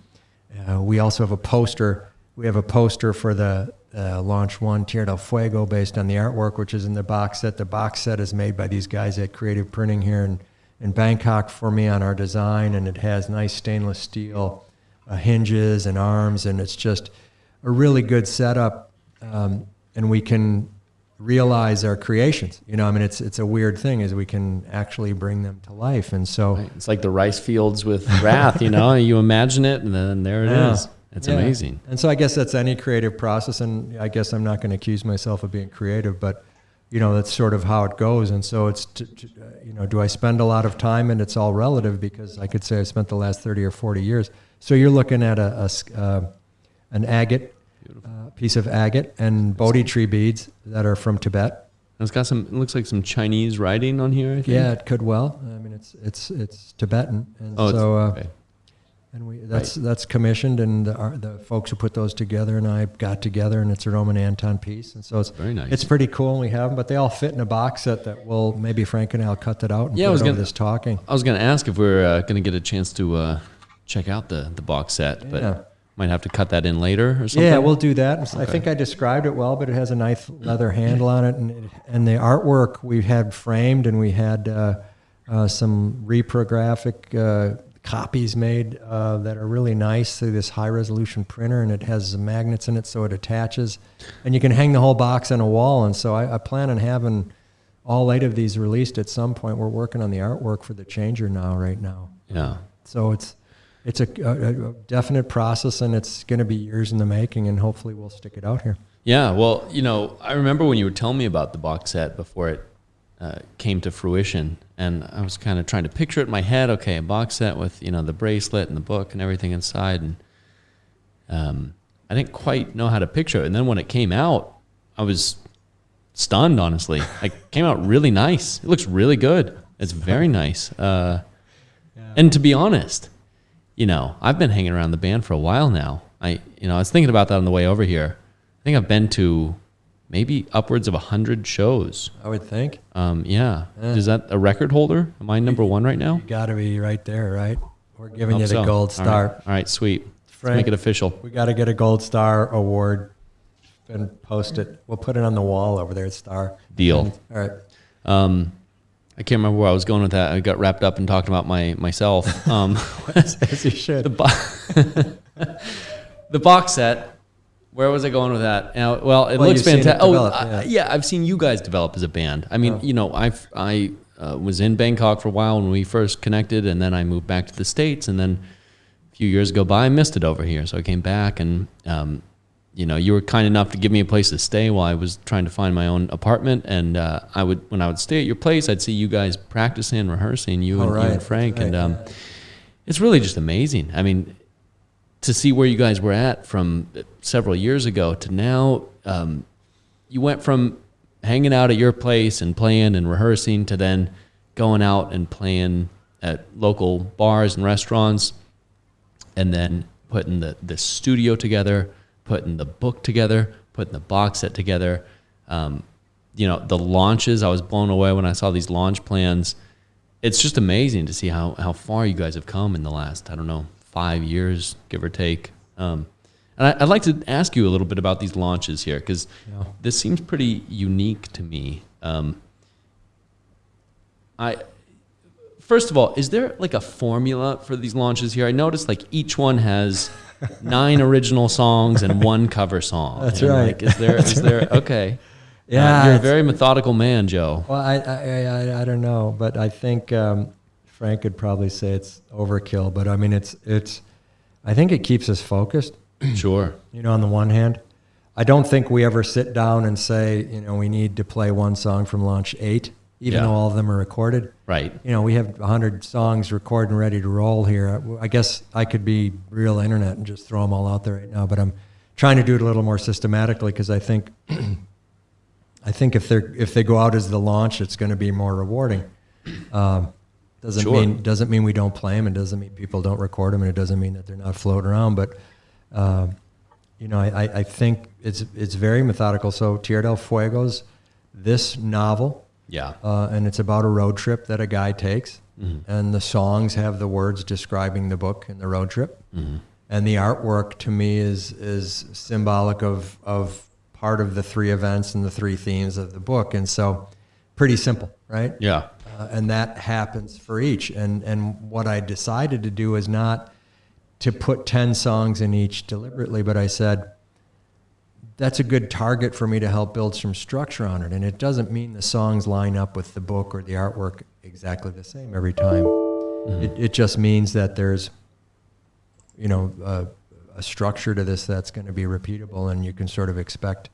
We also have a poster. We have a poster for the Launch 1 Tierra del Fuego based on the artwork, which is in the box set. The box set is made by these guys at Creative Printing here in Bangkok for me on our design, and it has nice stainless steel hinges and arms, and it's just a really good setup, and we can realize our creations. It's a weird thing, is we can actually bring them to life. And so
it's like the rice fields with Wrath, you imagine it and then there it is. It's amazing.
And so I guess that's any creative process, and I guess I'm not going to accuse myself of being creative, but that's sort of how it goes. And so it's do I spend a lot of time? And it's all relative, because I could say I spent the last 30 or 40 years. So you're looking at an agate, piece of agate and Bodhi tree beads that are from Tibet.
And it's got it looks like some Chinese writing on here, I think.
Yeah, it could well. I mean, it's Tibetan, and
okay.
And that's commissioned, and the folks who put those together and I got together, and it's a Roman Anton piece, and so it's
very nice.
It's pretty cool, and we have them, but they all fit in a box set that maybe Frank and I'll cut that out and put over this talking.
I was going to ask if we're going to get a chance to check out the box set, but might have to cut that in later or something.
Yeah, we'll do that. Okay. I think I described it well, but it has a nice leather handle on it, and the artwork we had framed, and we had some reprographic copies made that are really nice through this high-resolution printer, and it has magnets in it so it attaches, and you can hang the whole box on a wall. And so I plan on having all 8 of these released at some point. We're working on the artwork for the changer right now.
Yeah.
So it's a definite process, and it's going to be years in the making, and hopefully we'll stick it out here.
Yeah, well, I remember when you were telling me about the box set before it came to fruition, and I was kind of trying to picture it in my head. Okay, a box set with the bracelet and the book and everything inside, and I didn't quite know how to picture it. And then when it came out, I was stunned, honestly. It came out really nice. It looks really good. It's very nice. And to be honest, I've been hanging around the band for a while now. I was thinking about that on the way over here. I think I've been to maybe upwards of 100 shows.
I would think.
Yeah. Is that a record holder? Am I number 1 right now?
You got to be right there, right? We're giving you the gold star.
All right, sweet.
Frank,
let's make it official.
We got to get a gold star award and post it. We'll put it on the wall over there at Star.
Deal.
All right.
I can't remember where I was going with that. I got wrapped up in talking about myself.
As you should.
The box set. Where was I going with that? It looks fantastic. I've seen you guys develop as a band. I mean, I was in Bangkok for a while when we first connected, and then I moved back to the States, and then a few years go by, I missed it over here, so I came back, and you were kind enough to give me a place to stay while I was trying to find my own apartment, and when I would stay at your place, I'd see you guys practicing, rehearsing, you and Frank, and it's really just amazing. I mean, to see where you guys were at from several years ago to now, you went from hanging out at your place and playing and rehearsing to then going out and playing at local bars and restaurants, and then putting the studio together, putting the book together, putting the box set together. The launches, I was blown away when I saw these launch plans. It's just amazing to see how far you guys have come in the last, 5 years, give or take. And I'd like to ask you a little bit about these launches here, because this seems pretty unique to me. First of all, is there like a formula for these launches here? I noticed each one has 9 original songs and 1 cover song.
That's right.
Is there? Okay.
Yeah,
you're a very methodical man, Joe.
Well, I don't know, but I think Frank could probably say it's overkill, but I mean, I think it keeps us focused.
Sure.
On the one hand, I don't think we ever sit down and say, we need to play one song from launch 8, even though all of them are recorded.
Right.
We have 100 songs recorded and ready to roll here. I guess I could be real internet and just throw them all out there right now, but I'm trying to do it a little more systematically, because I think if they go out as the launch, it's going to be more rewarding. Doesn't mean we don't play them. It doesn't mean people don't record them, and it doesn't mean that they're not floating around. But I think it's very methodical. So Tierra del Fuego's this novel, and it's about a road trip that a guy takes, and the songs have the words describing the book and the road trip, And the artwork to me is symbolic of part of the 3 events and the 3 themes of the book. And so pretty simple, right?
Yeah.
And that happens for each. And what I decided to do is not to put 10 songs in each deliberately, but I said, that's a good target for me to help build some structure on it. And it doesn't mean the songs line up with the book or the artwork exactly the same every time. Mm-hmm. It just means that there's, a structure to this that's going to be repeatable, and you can sort of expect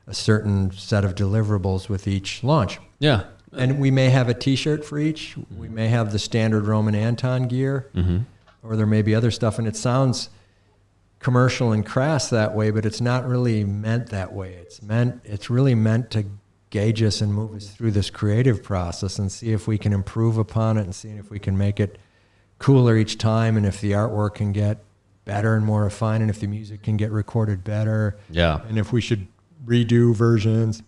a certain set of deliverables with each launch.
Yeah.
And we may have a T-shirt for each. Mm-hmm. We may have the standard Roman Anton gear, mm-hmm. or there may be other stuff. And it sounds commercial and crass that way, but it's not really meant that way. It's really meant to gauge us and move us through this creative process and see if we can improve upon it and see if we can make it cooler each time, and if the artwork can get better and more refined, and if the music can get recorded better.
Yeah.
And if we should redo versions.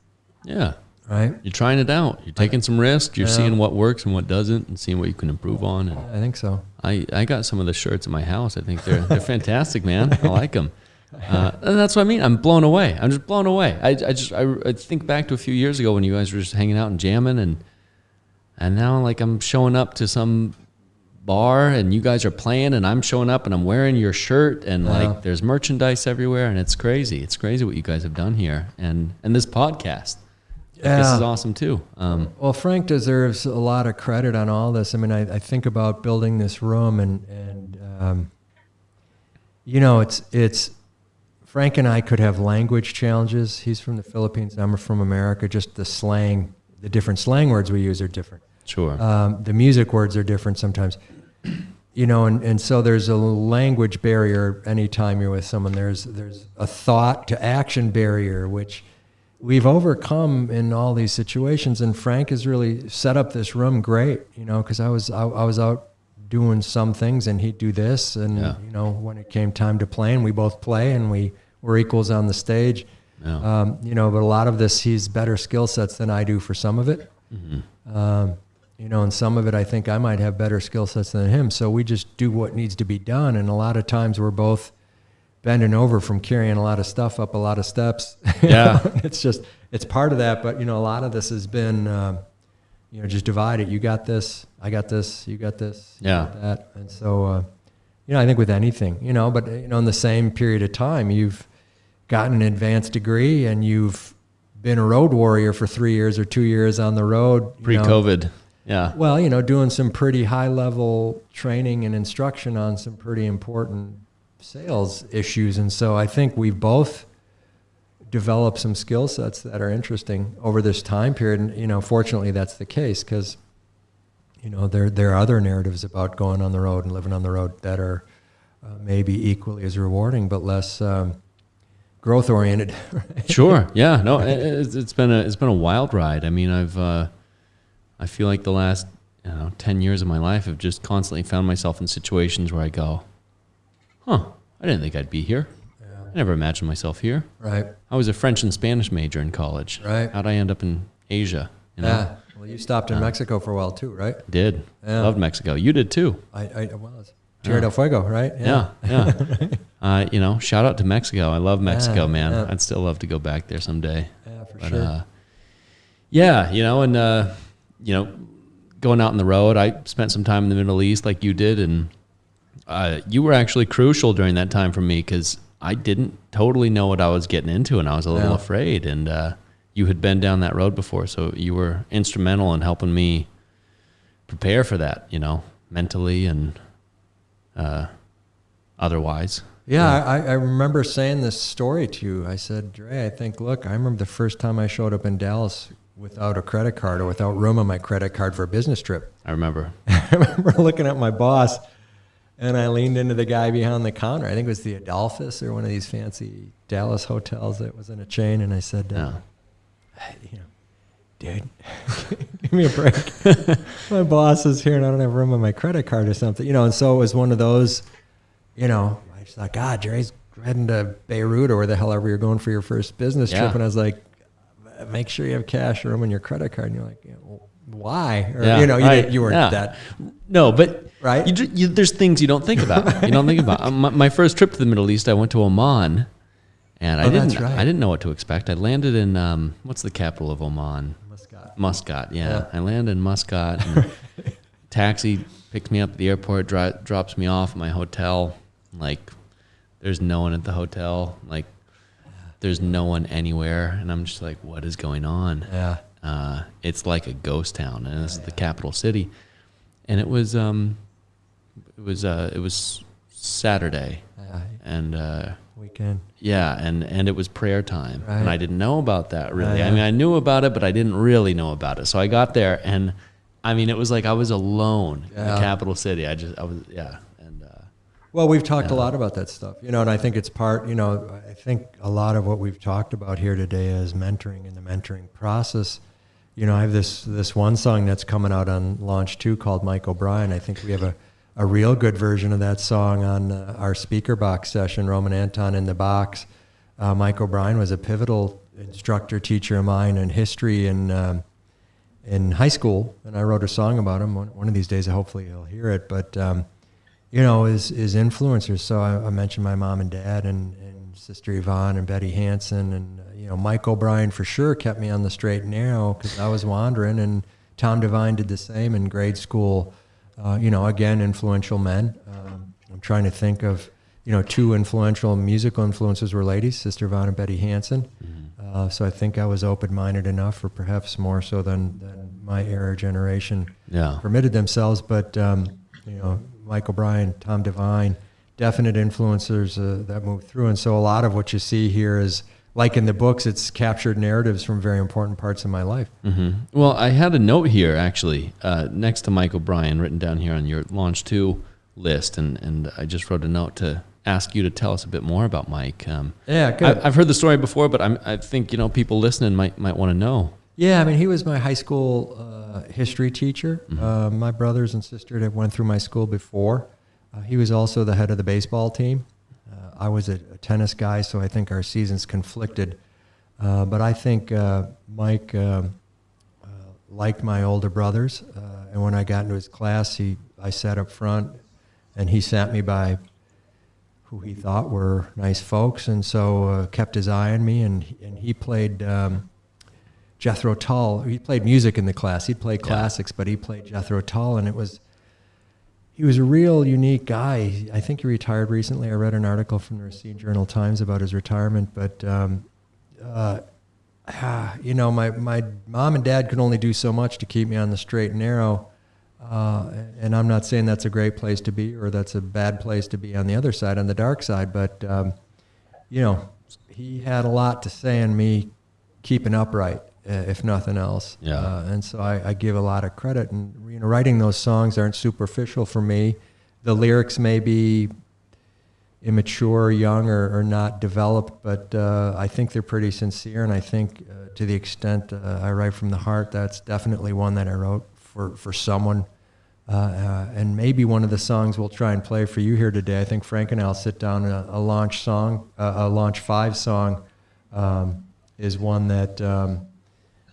Yeah.
Right?
You're trying it out. You're taking some risks. You're seeing what works and what doesn't, and seeing what you can improve on. And
I think so.
I got some of the shirts in my house. I think they're fantastic, man. I like them. And that's what I mean. I'm blown away. I'm just blown away. I think back to a few years ago when you guys were just hanging out and jamming, and now like I'm showing up to some bar and you guys are playing and I'm showing up and I'm wearing your shirt, and like there's merchandise everywhere, and it's crazy. It's crazy what you guys have done here, and this podcast. Yeah. This is awesome too.
Well, Frank deserves a lot of credit on all this. I mean, I think about building this room and it's Frank and I could have language challenges. He's from the Philippines, I'm from America. Just the different slang words we use are different.
Sure.
The music words are different sometimes. And so there's a language barrier anytime you're with someone. There's a thought to action barrier, which we've overcome in all these situations. And Frank has really set up this room great, because I was out doing some things and he'd do this. And, when it came time to playing, we both play and we were equals on the stage. Yeah. But a lot of this, he's better skill sets than I do for some of it. Mm-hmm. And some of it, I think I might have better skill sets than him. So we just do what needs to be done. And a lot of times we're both bending over from carrying a lot of stuff up a lot of steps.
Yeah.
It's part of that. But, a lot of this has been, just divided. You got this, I got this, you got this, you got that. And so, I think with anything, but, in the same period of time, you've gotten an advanced degree and you've been a road warrior for 3 years or 2 years on the road.
Pre-COVID. Yeah.
Well, doing some pretty high level training and instruction on some pretty important sales issues. And so I think we've both developed some skill sets that are interesting over this time period. And, fortunately that's the case because, there are other narratives about going on the road and living on the road that are maybe equally as rewarding, but less growth oriented. Right?
Sure. Yeah. No, it's been a wild ride. I mean, I feel like the last 10 years of my life I've just constantly found myself in situations where I go, I didn't think I'd be here. Yeah. I never imagined myself here.
Right.
I was a French and Spanish major in college.
Right.
How'd I end up in Asia?
Yeah. Well, you stopped in Mexico for a while too, right?
Did. Yeah. Loved Mexico. You did too.
I was. Tierra del Fuego, right?
Yeah. Shout out to Mexico. I love Mexico, man.
Yeah.
I'd still love to go back there someday.
Yeah, for sure. Going
out on the road, I spent some time in the Middle East like you did, and you were actually crucial during that time for me because I didn't totally know what I was getting into, and I was a little afraid. And you had been down that road before, so you were instrumental in helping me prepare for that, mentally and otherwise.
Yeah, I remember saying this story to you. I said, Dre, I remember the first time I showed up in Dallas without a credit card or without room on my credit card for a business trip.
I remember.
I remember looking at my boss, and I leaned into the guy behind the counter. I think it was the Adolphus or one of these fancy Dallas hotels that was in a chain. And I said, dude, give me a break. My boss is here and I don't have room on my credit card or something. And so it was one of those, I just thought, God, Jerry's heading to Beirut or where the hell ever you're going for your first business trip. And I was like, make sure you have cash or room on your credit card. And you're like, well, why? Or,
Yeah, right.
You weren't
Yeah.
that.
No, but
Right?
there's things you don't think about. You don't think about. My first trip to the Middle East, I went to Oman, and I didn't know what to expect. I landed in what's the capital of Oman? Muscat. Yeah. I landed in Muscat. And taxi picks me up at the airport, drops me off at my hotel. Like, there's no one at the hotel. Like, there's no one anywhere, and I'm just like, what is going on?
Yeah.
It's like a ghost town, and this is the capital city. And it was Saturday, and
Weekend.
yeah, and it was prayer time,
Right.
and I didn't know about that really.
Yeah.
I mean, I knew about it, but I didn't really know about it. So I got there, and I mean, it was like I was alone in the capital city. I was. And
Well, we've talked a lot about that stuff, and I think it's part, I think a lot of what we've talked about here today is mentoring and the mentoring process. I have this one song that's coming out on Launch 2 called Mike O'Brien. I think we have a real good version of that song on our speaker box session, Roman Anton in the Box. Mike O'Brien was a pivotal instructor, teacher of mine in history in high school, and I wrote a song about him. One of these days, hopefully he'll hear it, but his influencers. So I mentioned my mom and dad and Sister Yvonne and Betty Hansen, and Mike O'Brien for sure kept me on the straight and narrow because I was wandering, and Tom Devine did the same in grade school. Again, influential men. I'm trying to think of, two influential musical influences were ladies, Sister Yvonne and Betty Hansen. Mm-hmm. So I think I was open-minded enough, or perhaps more so than my era generation permitted themselves. But Mike O'Brien, Tom Devine, definite influencers that moved through. And so a lot of what you see here is, like in the books, it's captured narratives from very important parts of my life.
Mm-hmm. Well, I had a note here, actually, next to Mike O'Brien, written down here on your Launch 2 list, and I just wrote a note to ask you to tell us a bit more about Mike.
Yeah, good.
I've heard the story before, but I think people listening might want to know.
Yeah, I mean, he was my high school history teacher. Mm-hmm. My brothers and sister that went through my school before. He was also the head of the baseball team. I was a tennis guy, so I think our seasons conflicted. But I think Mike liked my older brothers, and when I got into his class, I sat up front, and he sat me by who he thought were nice folks, and so kept his eye on me, and he played Jethro Tull. He played music in the class. He'd play classics, but he played Jethro Tull, and he was a real unique guy. I think he retired recently. I read an article from the Racine Journal-Times about his retirement, but my mom and dad could only do so much to keep me on the straight and narrow, and I'm not saying that's a great place to be or that's a bad place to be on the other side, on the dark side, but he had a lot to say on me keeping upright, if nothing else. And so I give a lot of credit. And writing those songs aren't superficial for me. The lyrics may be immature, young, or not developed, but I think they're pretty sincere. And I think to the extent I write from the heart, that's definitely one that I wrote for someone. And maybe one of the songs we'll try and play for you here today. I think Frank and I'll sit down. A Launch song, a Launch 5 song, is one that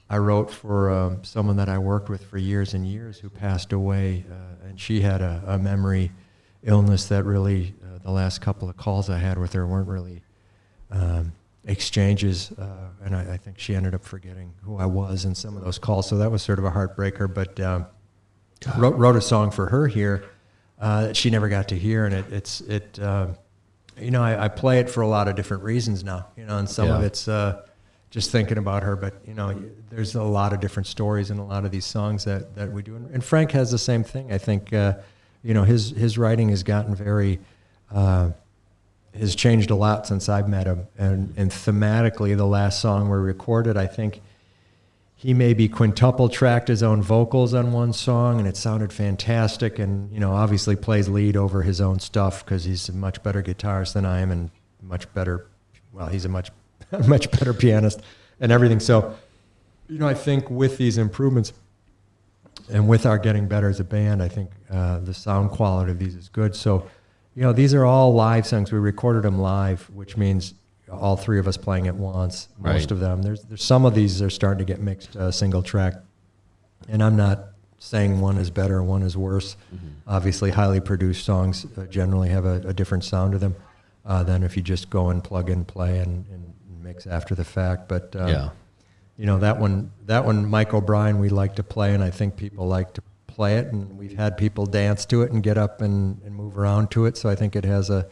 I wrote for someone that I worked with for years and years who passed away, and she had a memory illness that really, the last couple of calls I had with her weren't really exchanges, and I think she ended up forgetting who I was in some of those calls, so that was sort of a heartbreaker, but wrote a song for her here that she never got to hear, and I play it for a lot of different reasons now, and some of it's just thinking about her, but there's a lot of different stories in a lot of these songs that we do, and Frank has the same thing. I think his writing has gotten has changed a lot since I've met him, and thematically, the last song we recorded, I think he maybe quintuple tracked his own vocals on one song, and it sounded fantastic, and obviously plays lead over his own stuff because he's a much better guitarist than I am, and he's a much better pianist and everything. So, I think with these improvements and with our getting better as a band, I think the sound quality of these is good. So, these are all live songs. We recorded them live, which means all three of us playing at once, most of them. There's some of these are starting to get mixed single track And I'm not saying one is better, one is worse. Obviously, highly produced songs generally have a different sound to them than if you just go and plug and play and mix after the fact. But you know, that one, Mike O'Brien, we like to play, and I think people like to play it, and we've had people dance to it and get up and move around to it. So I think it has a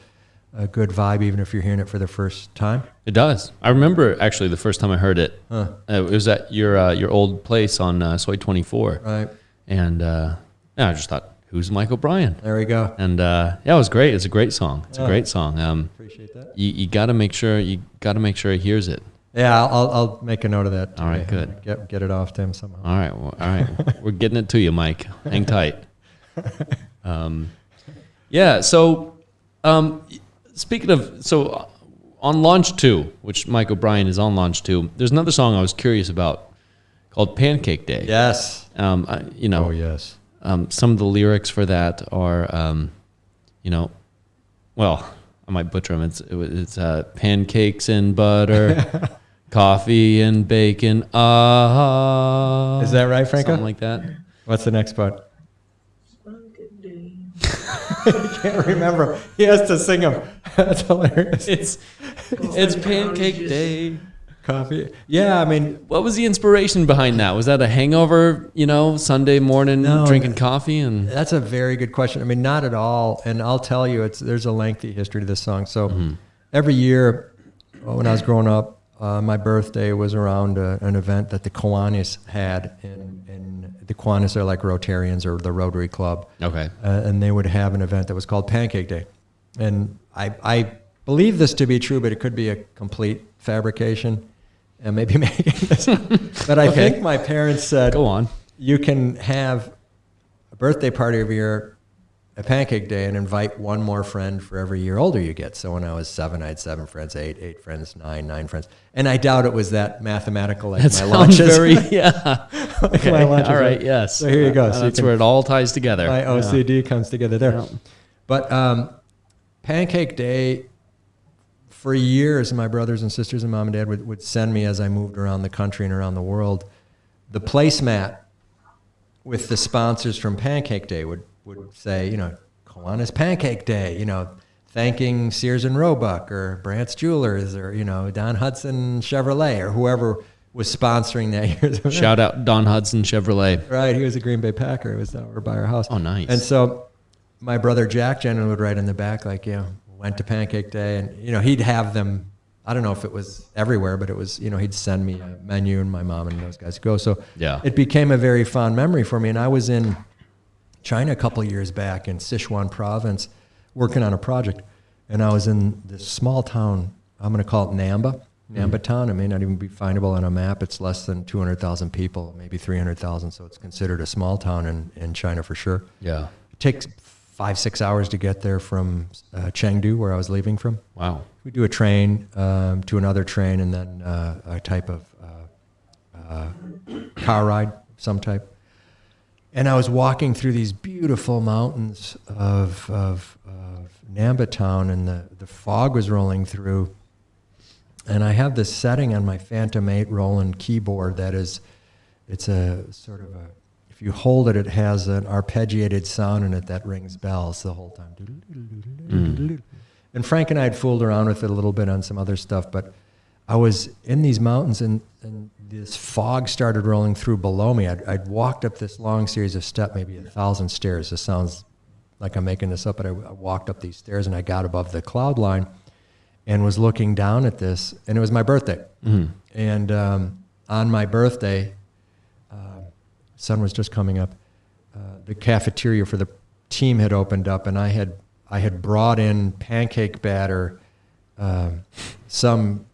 good vibe, even if you're hearing it for the first time.
It does. I remember actually the first time I heard it. It was at your old place on Soy 24.
Right.
And I just thought, who's Mike O'Brien?
There we go.
And it was great. It's a great song. It's a great song.
Appreciate that.
You got to make sure he hears it.
Yeah, I'll make a note of that.
All right, good.
Get it off to him somehow.
All right, all right. We're getting it to you, Mike. Hang tight. Yeah. So, speaking of, on Launch 2, which Mike O'Brien is on Launch 2, there's another song I was curious about called Pancake Day.
Yes.
Oh
yes.
Some of the lyrics for that are, well, I might butcher them. It's pancakes and butter, coffee and bacon.
Is that right, Franco?
Something like that.
What's the next part?
Pancake Day.
I can't remember. He has to sing them. That's hilarious.
It's Pancake Day.
Coffee. Yeah, I mean,
What was the inspiration behind that? Was that a hangover, Sunday morning drinking coffee? And
that's a very good question. I mean, not at all. And I'll tell you, there's a lengthy history to this song. So every year when I was growing up, my birthday was around an event that the Kiwanis had. And the Kiwanis are like Rotarians or the Rotary Club.
Okay.
And they would have an event that was called Pancake Day. And I believe this to be true, but it could be a complete fabrication. And maybe making this up. But I think my parents said,
Go on.
You can have a birthday party every year, a Pancake Day, and invite one more friend for every year older you get. So when I was 7, I had 7 friends, 8 friends, 9 friends. And I doubt it was that mathematical like
That
my
sounds
lunches.
very, yeah.
Like
Okay.
my lunches,
All right, yes.
So here you go. So
That's
you
where it all ties together.
my OCD comes together there.
Yeah.
But Pancake Day, for years, my brothers and sisters and mom and dad would send me as I moved around the country and around the world, the placemat with the sponsors from Pancake Day would say, Kiwanis Pancake Day, thanking Sears and Roebuck or Brandt's Jewelers or, Don Hudson Chevrolet or whoever was sponsoring that year.
Shout out Don Hudson Chevrolet.
Right, he was a Green Bay Packer. It was over by our house.
Oh, nice.
And so my brother Jack generally would write in the back like, went to Pancake Day, and he'd have them. I don't know if it was everywhere, but it was he'd send me a menu, and my mom and those guys go. So it became a very fond memory for me. And I was in China a couple of years back in Sichuan province, working on a project, and I was in this small town. I'm going to call it Namba town. It may not even be findable on a map. It's less than 200,000 people, maybe 300,000. So it's considered a small town in China for sure.
Yeah.
It takes 5-6 hours to get there from Chengdu, where I was leaving from.
Wow.
We do a train to another train, and then a type of car ride, some type. And I was walking through these beautiful mountains of Namba town, and the fog was rolling through. And I have this setting on my Phantom 8 Roland keyboard it's a sort of a, if you hold it, it has an arpeggiated sound in it that rings bells the whole time. And Frank and I had fooled around with it a little bit on some other stuff, but I was in these mountains and this fog started rolling through below me. I'd walked up this long series of steps, maybe 1,000 stairs. This sounds like I'm making this up, but I walked up these stairs and I got above the cloud line and was looking down at this, and it was my birthday. Mm-hmm. And on my birthday, sun was just coming up. The cafeteria for the team had opened up, and I had brought in pancake batter, some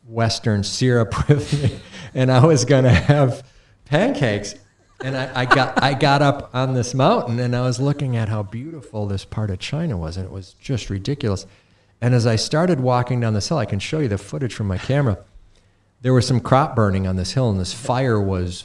Western syrup with me, and I was going to have pancakes. And I got up on this mountain, and I was looking at how beautiful this part of China was, and it was just ridiculous. And as I started walking down this hill, I can show you the footage from my camera. There was some crop burning on this hill, and this fire was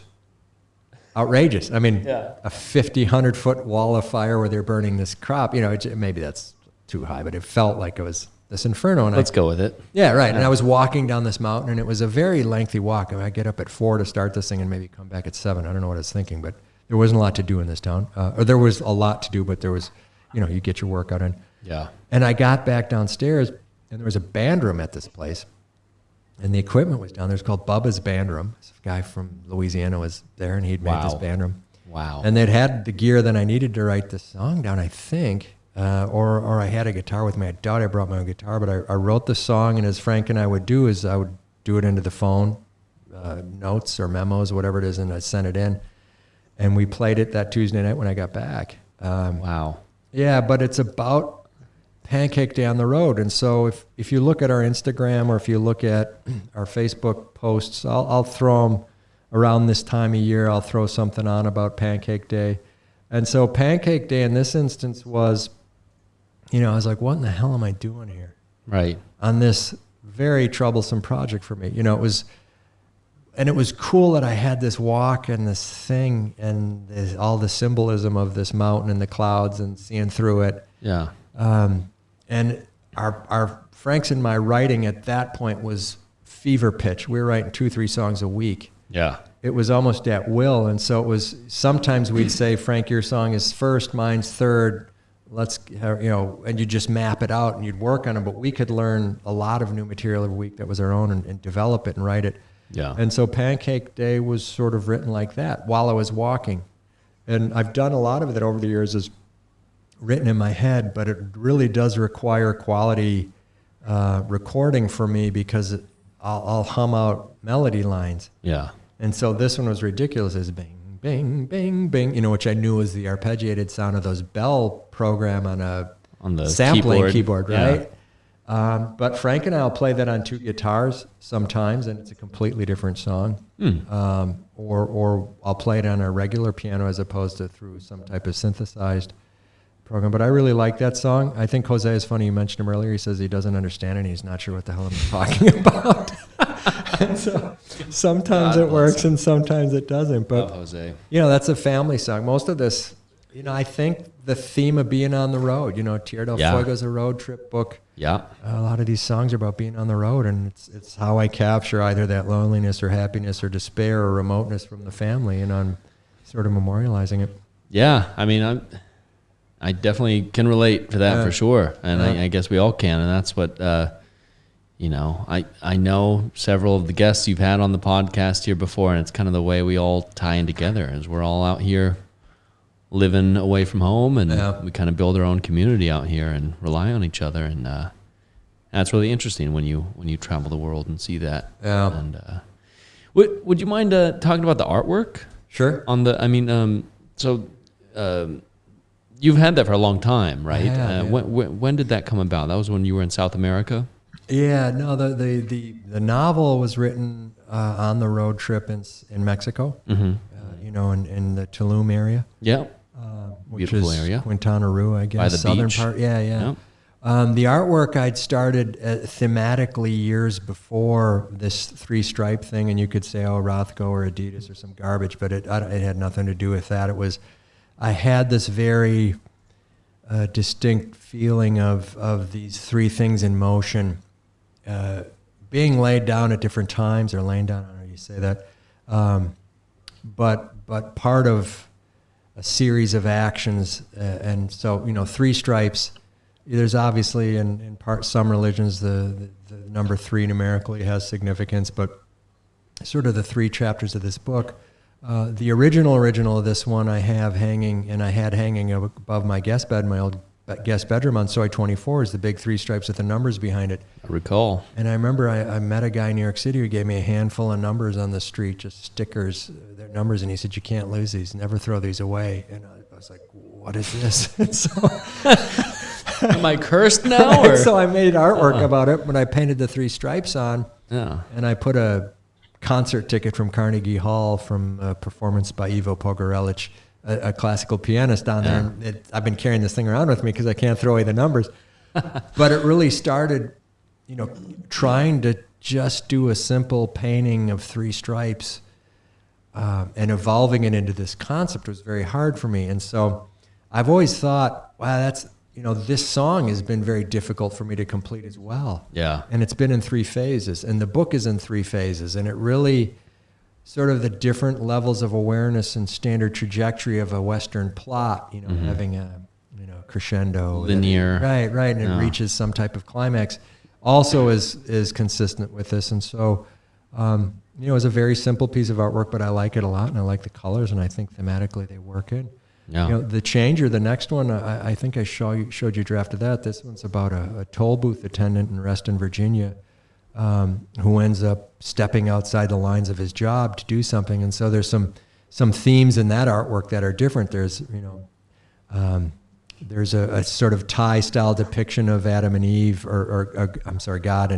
outrageous. I mean, a 50, 100-foot wall of fire where they're burning this crop. Maybe that's too high, but it felt like it was this inferno. And
Let's go with it.
Yeah, right. And I was walking down this mountain, and it was a very lengthy walk. I mean, I get up at 4 to start this thing and maybe come back at 7. I don't know what I was thinking, but there wasn't a lot to do in this town. Or there was a lot to do, but there was, you get your workout in.
Yeah.
And I got back downstairs, and there was a band room at this place. And the equipment was down there. It's called Bubba's Band Room. This guy from Louisiana was there, and he'd made this band room.
Wow.
And they'd had the gear that I needed to write this song down, I think. Or I had a guitar with me. I doubt I brought my own guitar, but I wrote the song, and as Frank and I would do is I would do it into the phone, notes or memos, whatever it is, and I'd send it in. And we played it that Tuesday night when I got back.
Wow.
Yeah, but it's about Pancake down the road. And so if you look at our Instagram or if you look at our Facebook posts, I'll throw them around this time of year. I'll throw something on about Pancake Day. And so Pancake Day in this instance was, I was like, what in the hell am I doing here?
Right.
On this very troublesome project for me. It was cool that I had this walk and this thing and all the symbolism of this mountain and the clouds and seeing through it.
Yeah.
And our Frank's and my writing at that point was fever pitch. We were writing 2-3 songs a week.
Yeah.
It was almost at will. And so it was, sometimes we'd say, Frank, your song is first, mine's third. Let's have, and you just map it out and you'd work on it. But we could learn a lot of new material every week that was our own and develop it and write it.
Yeah.
And so Pancake Day was sort of written like that while I was walking. And I've done a lot of it over the years as written in my head, but it really does require quality recording for me because I'll hum out melody lines.
Yeah.
And so this one was ridiculous. It's bing, bing, bing, bing, which I knew was the arpeggiated sound of those bell program on the sampling keyboard, right? Yeah. But Frank and I will play that on 2 guitars sometimes, and it's a completely different song. Or I'll play it on a regular piano as opposed to through some type of synthesized program. But I really like that song. I think Jose is funny. You mentioned him earlier. He says he doesn't understand it and he's not sure what the hell I'm talking about. And so sometimes it works and sometimes it doesn't. But
Jose.
That's a family song. Most of this, I think the theme of being on the road, Tierra del Fuego is a road trip book.
Yeah.
A lot of these songs are about being on the road, and it's how I capture either that loneliness or happiness or despair or remoteness from the family, and I'm sort of memorializing it.
Yeah. I mean, I definitely can relate to that for sure. And I guess we all can. And that's what, I know several of the guests you've had on the podcast here before, and it's kind of the way we all tie in together as we're all out here living away from home, and we kind of build our own community out here and rely on each other. And that's really interesting when you travel the world and see that.
Yeah.
And would you mind talking about the artwork?
Sure.
You've had that for a long time, right?
Yeah.
When did that come about? That was when you were in South America?
Yeah, no, the novel was written on the road trip in Mexico, in the Tulum area.
Yeah.
Which
Beautiful
is
area.
Quintana Roo, I guess.
By the
southern
beach.
part. Yeah.
Yep.
The artwork I'd started thematically years before this 3-stripe thing, and you could say, Rothko or Adidas or some garbage, but it had nothing to do with that. I had this very distinct feeling of these 3 things in motion being laid down at different times, or laying down, I don't know how you say that, but part of a series of actions. And so, 3 stripes, there's obviously in some religions the number 3 numerically has significance, but sort of the 3 chapters of this book. The original of this one I have hanging, and I had hanging above my guest bed, my old guest bedroom on Soy 24, is the big 3 stripes with the numbers behind it.
I recall.
And I remember I met a guy in New York City who gave me a handful of numbers on the street, just stickers, their numbers, and he said, you can't lose these, never throw these away. And I was like, what is this? And so,
am I cursed now? Or?
So I made artwork about it when I painted the 3 stripes on, and I put a concert ticket from Carnegie Hall from a performance by Ivo Pogorelic, a classical pianist down there. And I've been carrying this thing around with me because I can't throw away the numbers. But it really started, trying to just do a simple painting of 3 stripes and evolving it into this concept was very hard for me. And so I've always thought, wow, this song has been very difficult for me to complete as well.
Yeah.
And it's been in 3 phases, and the book is in 3 phases, and it really sort of the different levels of awareness and standard trajectory of a Western plot, having a, crescendo.
Linear.
Right. And it reaches some type of climax also is consistent with this. And so, it's a very simple piece of artwork, but I like it a lot, and I like the colors, and I think thematically they work in.
Yeah.
The Changer, the next one, I think I showed you a draft of that. This one's about a toll booth attendant in Reston, Virginia, who ends up stepping outside the lines of his job to do something. And so there's some themes in that artwork that are different. There's a sort of Thai-style depiction of Adam and Eve, God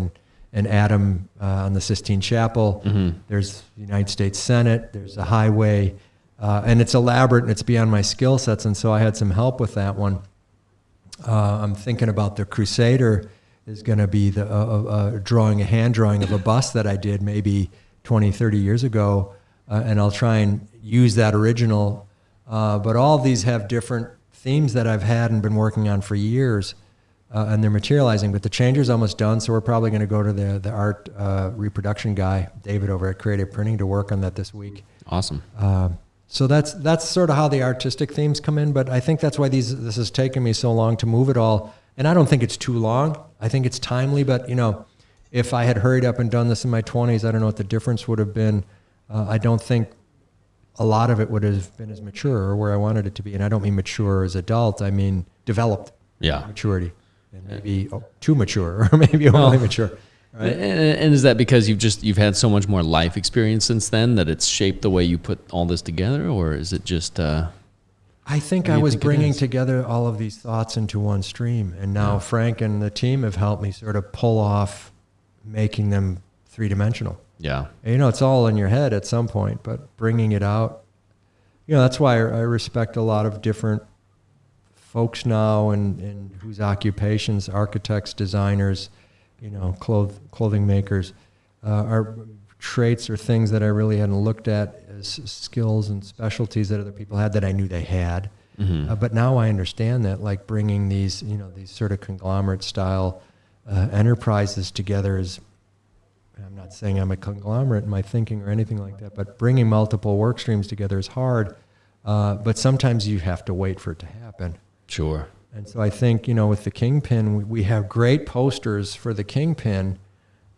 and Adam on the Sistine Chapel.
Mm-hmm.
There's the United States Senate. There's a highway. And it's elaborate, and it's beyond my skill sets, and so I had some help with that one. I'm thinking about the Crusader is going to be a hand drawing of a bust that I did maybe 20, 30 years ago, and I'll try and use that original. But all of these have different themes that I've had and been working on for years, and they're materializing. But the Changer's almost done, so we're probably going to go to the art reproduction guy, David, over at Creative Printing, to work on that this week.
Awesome.
So that's sort of how the artistic themes come in, but I think that's why this has taken me so long to move it all. And I don't think it's too long. I think it's timely, but if I had hurried up and done this in my 20s, I don't know what the difference would have been. I don't think a lot of it would have been as mature or where I wanted it to be. And I don't mean mature as adult, I mean developed maturity. And maybe too mature or maybe overly mature. Right.
And is that because you've had so much more life experience since then that it's shaped the way you put all this together, or is it just?
I think I was bringing together all of these thoughts into one stream, and now Frank and the team have helped me sort of pull off making them 3-dimensional.
Yeah,
it's all in your head at some point, but bringing it out, that's why I respect a lot of different folks now and whose occupations, architects, designers, clothing makers, are traits or things that I really hadn't looked at as skills and specialties that other people had that I knew they had.
Mm-hmm.
But now I understand that, like bringing these sort of conglomerate style enterprises together is, I'm not saying I'm a conglomerate in my thinking or anything like that, but bringing multiple work streams together is hard. But sometimes you have to wait for it to happen.
Sure.
And so I think, with the Kingpin, we have great posters for the Kingpin.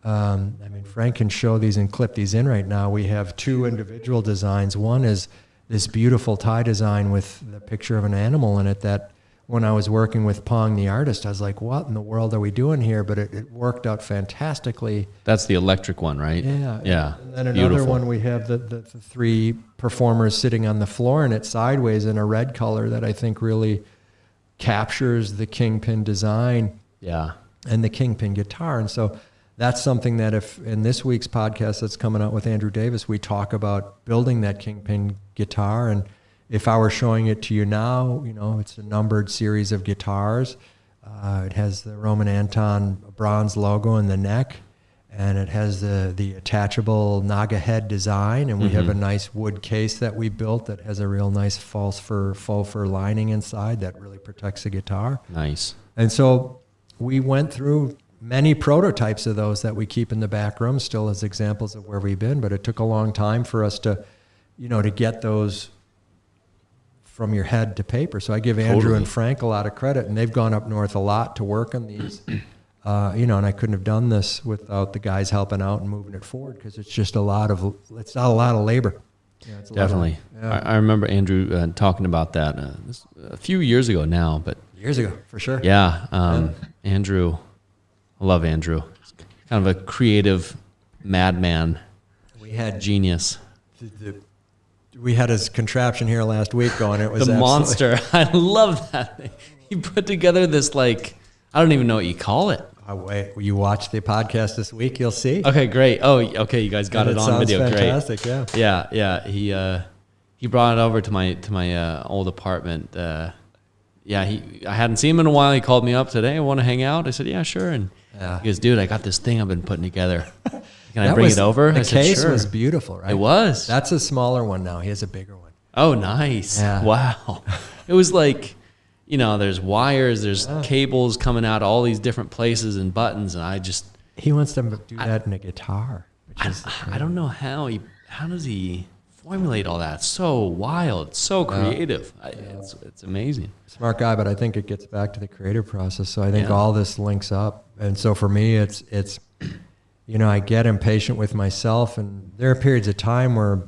Frank can show these and clip these in right now. We have 2 individual designs. One is this beautiful Thai design with the picture of an animal in it that when I was working with Pong, the artist, I was like, what in the world are we doing here? But it worked out fantastically.
That's the electric one, right?
Yeah.
Yeah.
And then another one, we have the 3 performers sitting on the floor and it's sideways in a red color that I think really captures the Kingpin design and the Kingpin guitar. And so that's something that if in this week's podcast that's coming out with Andrew Davis, we talk about building that Kingpin guitar. And if I were showing it to you now, it's a numbered series of guitars. It has the Roman Anton bronze logo in the neck, and it has the attachable Naga head design, and we have a nice wood case that we built that has a real nice faux fur lining inside that really protects the guitar.
Nice.
And so we went through many prototypes of those that we keep in the back room still as examples of where we've been, but it took a long time for us to, to get those from your head to paper. So I give Andrew and Frank a lot of credit, and they've gone up north a lot to work on these. And I couldn't have done this without the guys helping out and moving it forward because it's just a lot of labor. Yeah, it's
definitely. I remember Andrew talking about that a few years ago now, but
years ago for sure.
Yeah, Andrew, I love Andrew. He's kind of a creative madman.
We had
genius.
We had his contraption here last week going. It was
the monster. I love that thing. He put together this I don't even know what you call it.
Oh, wait, you watch the podcast this week, you'll see.
Okay, great. Oh, okay, you guys got it on video.
Fantastic,
great. Yeah. He brought it over to my old apartment. I hadn't seen him in a while. He called me up today. I want to hang out. I said, yeah, sure. And he goes, dude, I got this thing I've been putting together. Can I bring it over?
The case
sure.
was beautiful, right?
It was.
That's a smaller one now. He has a bigger one.
Oh, nice.
Yeah.
Wow. It was like, there's wires, there's cables coming out all these different places and buttons, and
he wants them to do that in a guitar.
I don't know how does he formulate all that? It's so wild, so creative. It's amazing.
Smart guy, but I think it gets back to the creative process. So I think all this links up. And so for me, it's I get impatient with myself, and there are periods of time where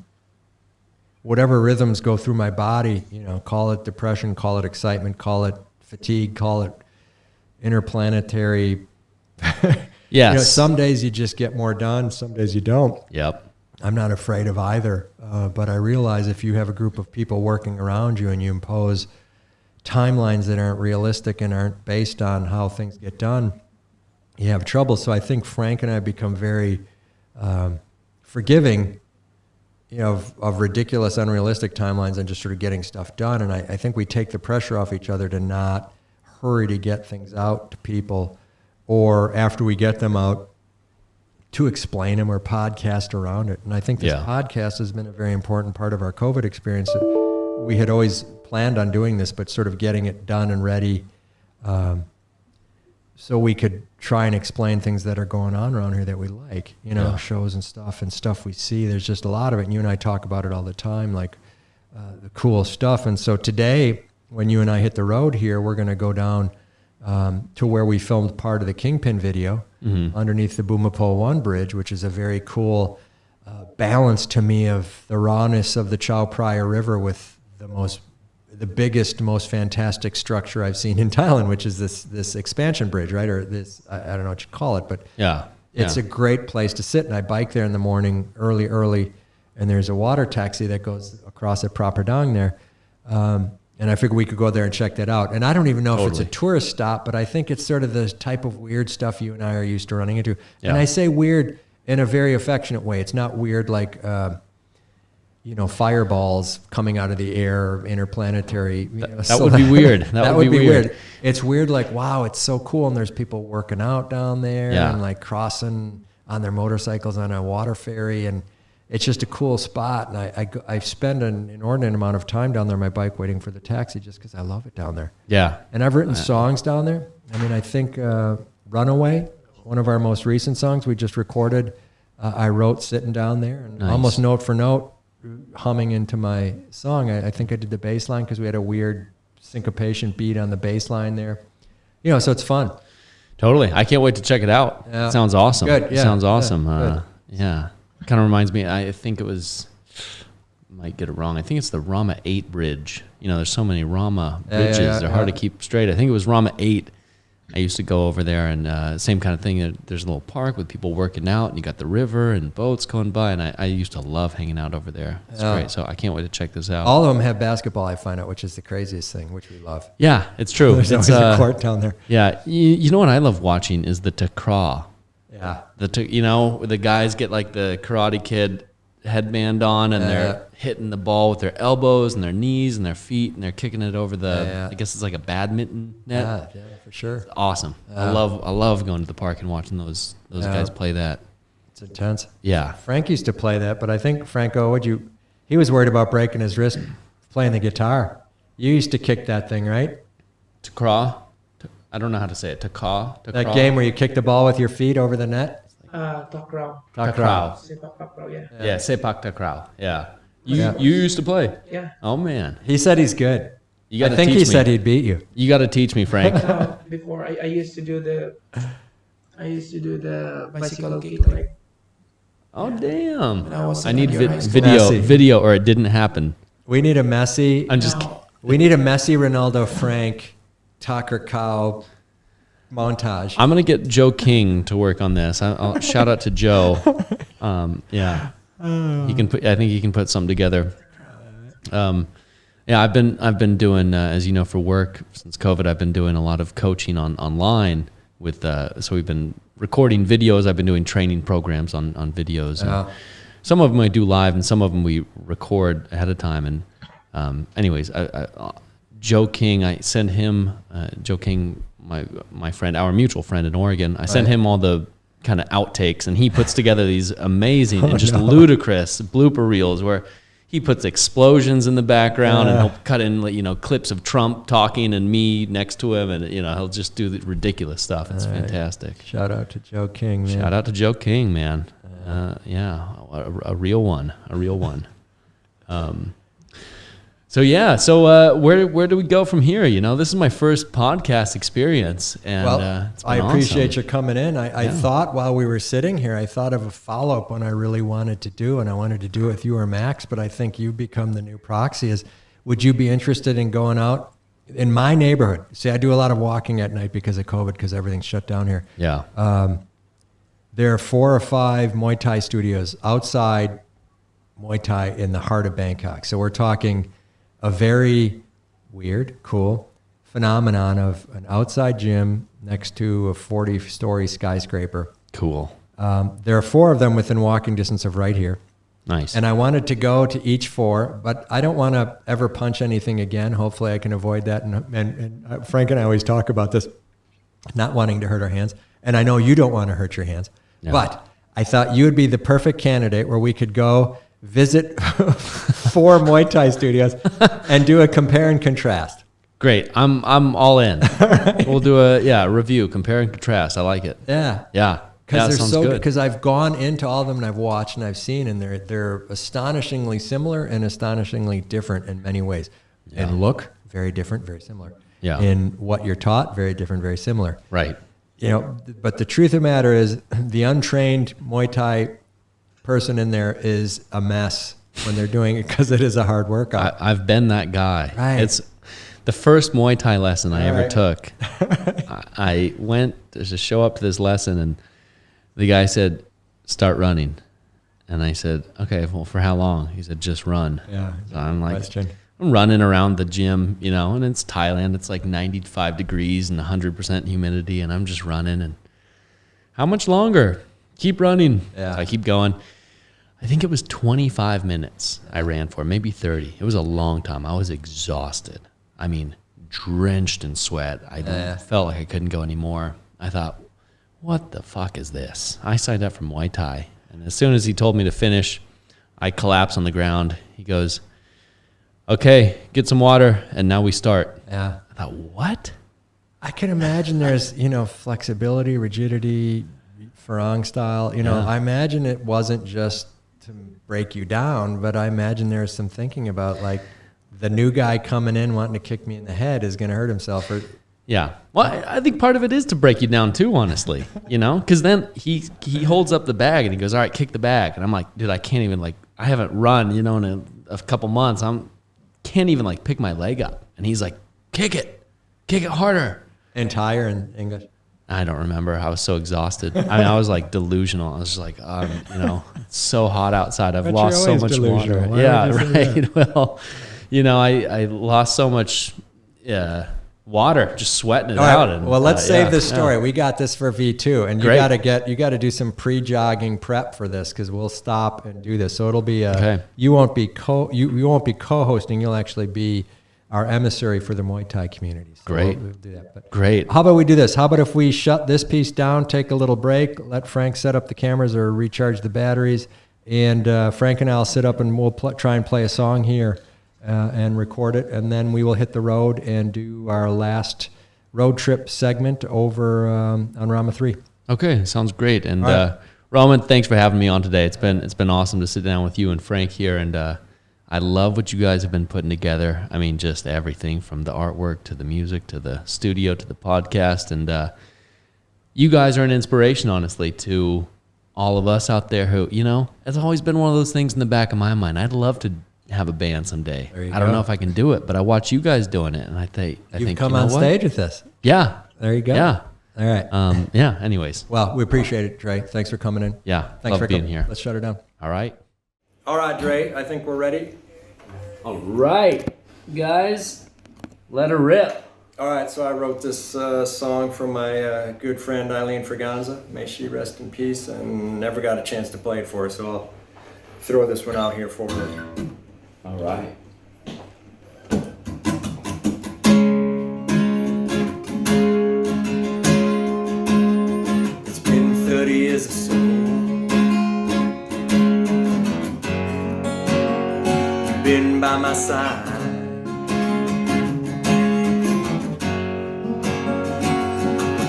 whatever rhythms go through my body, call it depression, call it excitement, call it fatigue, call it interplanetary.
Yes.
Some days you just get more done, some days you don't.
Yep.
I'm not afraid of either, but I realize if you have a group of people working around you and you impose timelines that aren't realistic and aren't based on how things get done, you have trouble. So I think Frank and I become very forgiving, of ridiculous, unrealistic timelines and just sort of getting stuff done. And I think we take the pressure off each other to not hurry to get things out to people, or after we get them out, to explain them or podcast around it. And I think this podcast has been a very important part of our COVID experience. We had always planned on doing this, but sort of getting it done and ready so we could try and explain things that are going on around here that we like, shows and stuff we see. There's just a lot of it. And you and I talk about it all the time, like the cool stuff. And so today, when you and I hit the road here, we're going to go down to where we filmed part of the Kingpin video underneath the Bhumibol 1 bridge, which is a very cool balance to me of the rawness of the Chao Phraya River with the biggest, most fantastic structure I've seen in Thailand, which is this expansion bridge, right? Or this, I don't know what you call it, but it's a great place to sit. And I bike there in the morning early, and there's a water taxi that goes across at Phra Pradaeng there. And I figured we could go there and check that out. And I don't even know if it's a tourist stop, but I think it's sort of the type of weird stuff you and I are used to running into. Yeah. And I say weird in a very affectionate way. It's not weird like, fireballs coming out of the air, interplanetary.
That would be weird. That would be weird.
It's weird like, wow, it's so cool. And there's people working out down there and like crossing on their motorcycles on a water ferry. And it's just a cool spot, and I spend an inordinate amount of time down there on my bike waiting for the taxi just because I love it down there. Yeah. And I've written songs down there. I mean, I think Runaway, one of our most recent songs we just recorded, I wrote sitting down there, and almost note for note, humming into my song. I think I did the bass line because we had a weird syncopation beat on the bass line there. So it's fun.
Totally. I can't wait to check it out. Yeah. It sounds awesome.
Good. Yeah.
It sounds awesome. Yeah. Kind of reminds me, I think it was, might get it wrong, I think it's the Rama 8 bridge. There's so many Rama bridges. They're hard to keep straight. I think it was Rama 8. I used to go over there, and same kind of thing. There's a little park with people working out, and you got the river and boats going by, and I used to love hanging out over there. It's great. So I can't wait to check this out.
All of them have basketball, I find out, which is the craziest thing, which we love.
Yeah, it's true.
There's always a court down there.
Yeah. You know what I love watching is the Takra.
Yeah.
The guys get like the Karate Kid headband on, and they're hitting the ball with their elbows and their knees and their feet, and they're kicking it over I guess it's like a badminton net.
Yeah, for sure.
It's awesome. I love going to the park and watching those guys play that.
It's intense.
Yeah.
Frank used to play that, but I think Franco, he was worried about breaking his wrist playing the guitar. You used to kick that thing, right?
Takra. I don't know how to say it. Takra.
That game where you kick the ball with your feet over the net?
Takraw.
Sepak
takraw, yeah.
Yeah, sepak takraw. Yeah. You used to play?
Yeah.
Oh, man.
He said he's good.
I
think he said he'd beat you.
You got to teach me, Frank.
Before I used to do the bicycle kick, like.
Oh, damn.
I
need video, or it didn't happen.
We need a messy.
We
need a messy Ronaldo Frank Tucker Cow montage.
I'm gonna get Joe King to work on this. I'll shout out to Joe. He can put. I think he can put something together. I've been doing, as you know, for work since COVID. I've been doing a lot of coaching online with. So we've been recording videos. I've been doing training programs on videos. And some of them I do live, and some of them we record ahead of time. And anyways, Joe King, I send him Joe King, my friend, our mutual friend in Oregon. I send him all the kind of outtakes, and he puts together these amazing and just ludicrous blooper reels where he puts explosions in the background, and he'll cut in, you know, clips of Trump talking and me next to him, and you know, he'll just do the ridiculous stuff. It's fantastic.
Shout out to Joe King, man.
Shout out to Joe King, man. A real one. So where do we go from here? You know, this is my first podcast experience, and it's been
I appreciate
awesome.
you coming in. I thought while we were sitting here, I thought of a follow-up one I really wanted to do, and I wanted to do it with you or Max, but I think you become the new proxy. Would you be interested in going out in my neighborhood? See, I do a lot of walking at night because of COVID, because everything's shut down here.
Yeah.
There are 4 or 5 Muay Thai studios outside Muay Thai in the heart of Bangkok. So we're talking a very weird, cool phenomenon of an outside gym next to a 40-story skyscraper.
Cool.
There are 4 of them within walking distance of right here.
Nice.
And I wanted to go to each 4, but I don't want to ever punch anything again. Hopefully I can avoid that. And Frank and I always talk about this, not wanting to hurt our hands. And I know you don't want to hurt your hands. Yeah. But I thought you would be the perfect candidate where we could go visit 4 Muay Thai studios and do a compare and contrast.
Great. I'm all in. Right. We'll do a review, compare and contrast. I like it.
Yeah.
Yeah.
Because they're
sounds
so
good.
Because I've gone into all of them and I've watched and I've seen, and they're astonishingly similar and astonishingly different in many ways. Yeah. And look, very different, very similar.
Yeah.
In what you're taught, very different, very similar.
Right.
You know, but the truth of the matter is, the untrained Muay Thai person in there is a mess when they're doing it, because it is a hard workout.
I've been that guy.
Right.
It's the first Muay Thai lesson I ever took. I went to show up to this lesson, and the guy said, "Start running." And I said, "Okay, well, for how long?" He said, "Just run."
Yeah.
So I'm like,
Question.
I'm running around the gym, you know, and it's Thailand. It's like 95 degrees and 100% humidity, and I'm just running. And how much longer? Keep running.
Yeah.
So I keep going. I think it was 25 minutes I ran for, maybe 30. It was a long time. I was exhausted. I mean, drenched in sweat. I felt like I couldn't go anymore. I thought, what the fuck is this? I signed up for Muay Thai. And as soon as he told me to finish, I collapsed on the ground. He goes, "Okay, get some water, and now we start."
Yeah.
I thought, what?
I can imagine there's, flexibility, rigidity, Farang style. I imagine it wasn't just to break you down, but I imagine there's some thinking about, like, the new guy coming in wanting to kick me in the head is going to hurt himself.
Yeah. Well, I think part of it is to break you down too, honestly, because then he holds up the bag and he goes, "All right, kick the bag." And I'm like, dude, I can't even, I haven't run, in a couple months. Can't even pick my leg up. And he's like, kick it harder.
And tire in English.
I don't remember. I was so exhausted. I mean, I was delusional. I was just like, it's so hot outside. I've lost so much water.
Why
Yeah, right. Well, I lost so much water, just sweating it out.
Right.
And,
well, let's save this story.
Yeah.
We got this for V2, and you got to do some pre-jogging prep for this, because we'll stop and do this. So it'll be you won't be co-hosting. You'll actually be our emissary for the Muay Thai community. So
Great.
We'll do that. But
great.
How about we do this? How about if we shut this piece down, take a little break, let Frank set up the cameras or recharge the batteries, and Frank and I'll sit up and we'll try and play a song here. And record it, and then we will hit the road and do our last road trip segment over on Rama 3.
Okay, sounds great. And
right.
Roman, thanks for having me on today. It's been awesome to sit down with you and Frank here, and I love what you guys have been putting together. I mean, just everything from the artwork to the music to the studio to the podcast, and you guys are an inspiration, honestly, to all of us out there who, it's always been one of those things in the back of my mind. I'd love to have a band someday. I don't know if I can do it, but I watch you guys doing it, and I think
You've come on stage with us.
Yeah.
There you go.
Yeah.
All right.
Yeah. Anyways.
Well, we appreciate it, Dre. Thanks for coming in.
Yeah.
Thanks
love
for
being here.
Let's shut it down.
All right.
All right, Dre. I think we're ready.
All right, guys. Let her rip.
All right. So I wrote this song for my good friend Eileen Fraganza. May she rest in peace. And never got a chance to play it for her, so I'll throw this one out here for her.
All right.
It's been 30 years or so my side.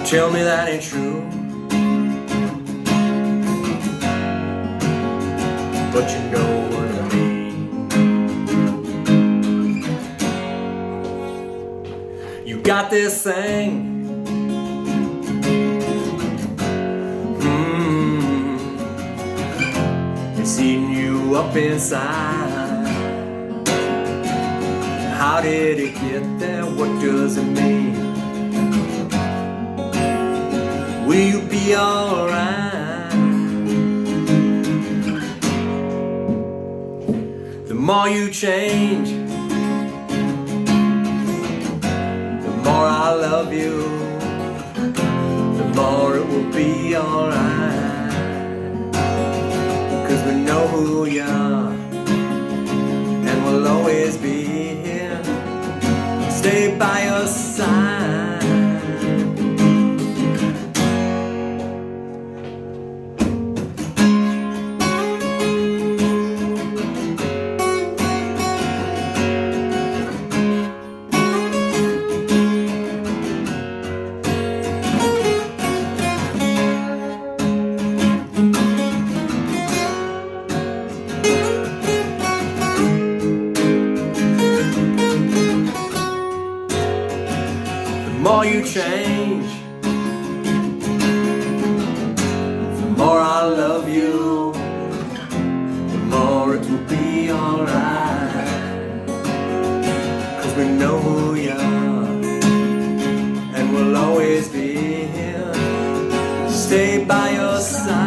Tell me that ain't true, but you know what I mean. You got this thing, it's eating you up inside. How did it get there? What does it mean? Will you be alright? The more you change, the more I love you, the more it will be alright. 'Cause we know who you are, and we'll always be here, stay by your side. The more you change, the more I love you, the more it will be alright. 'Cause we know who you are, and we'll always be here, stay by your side.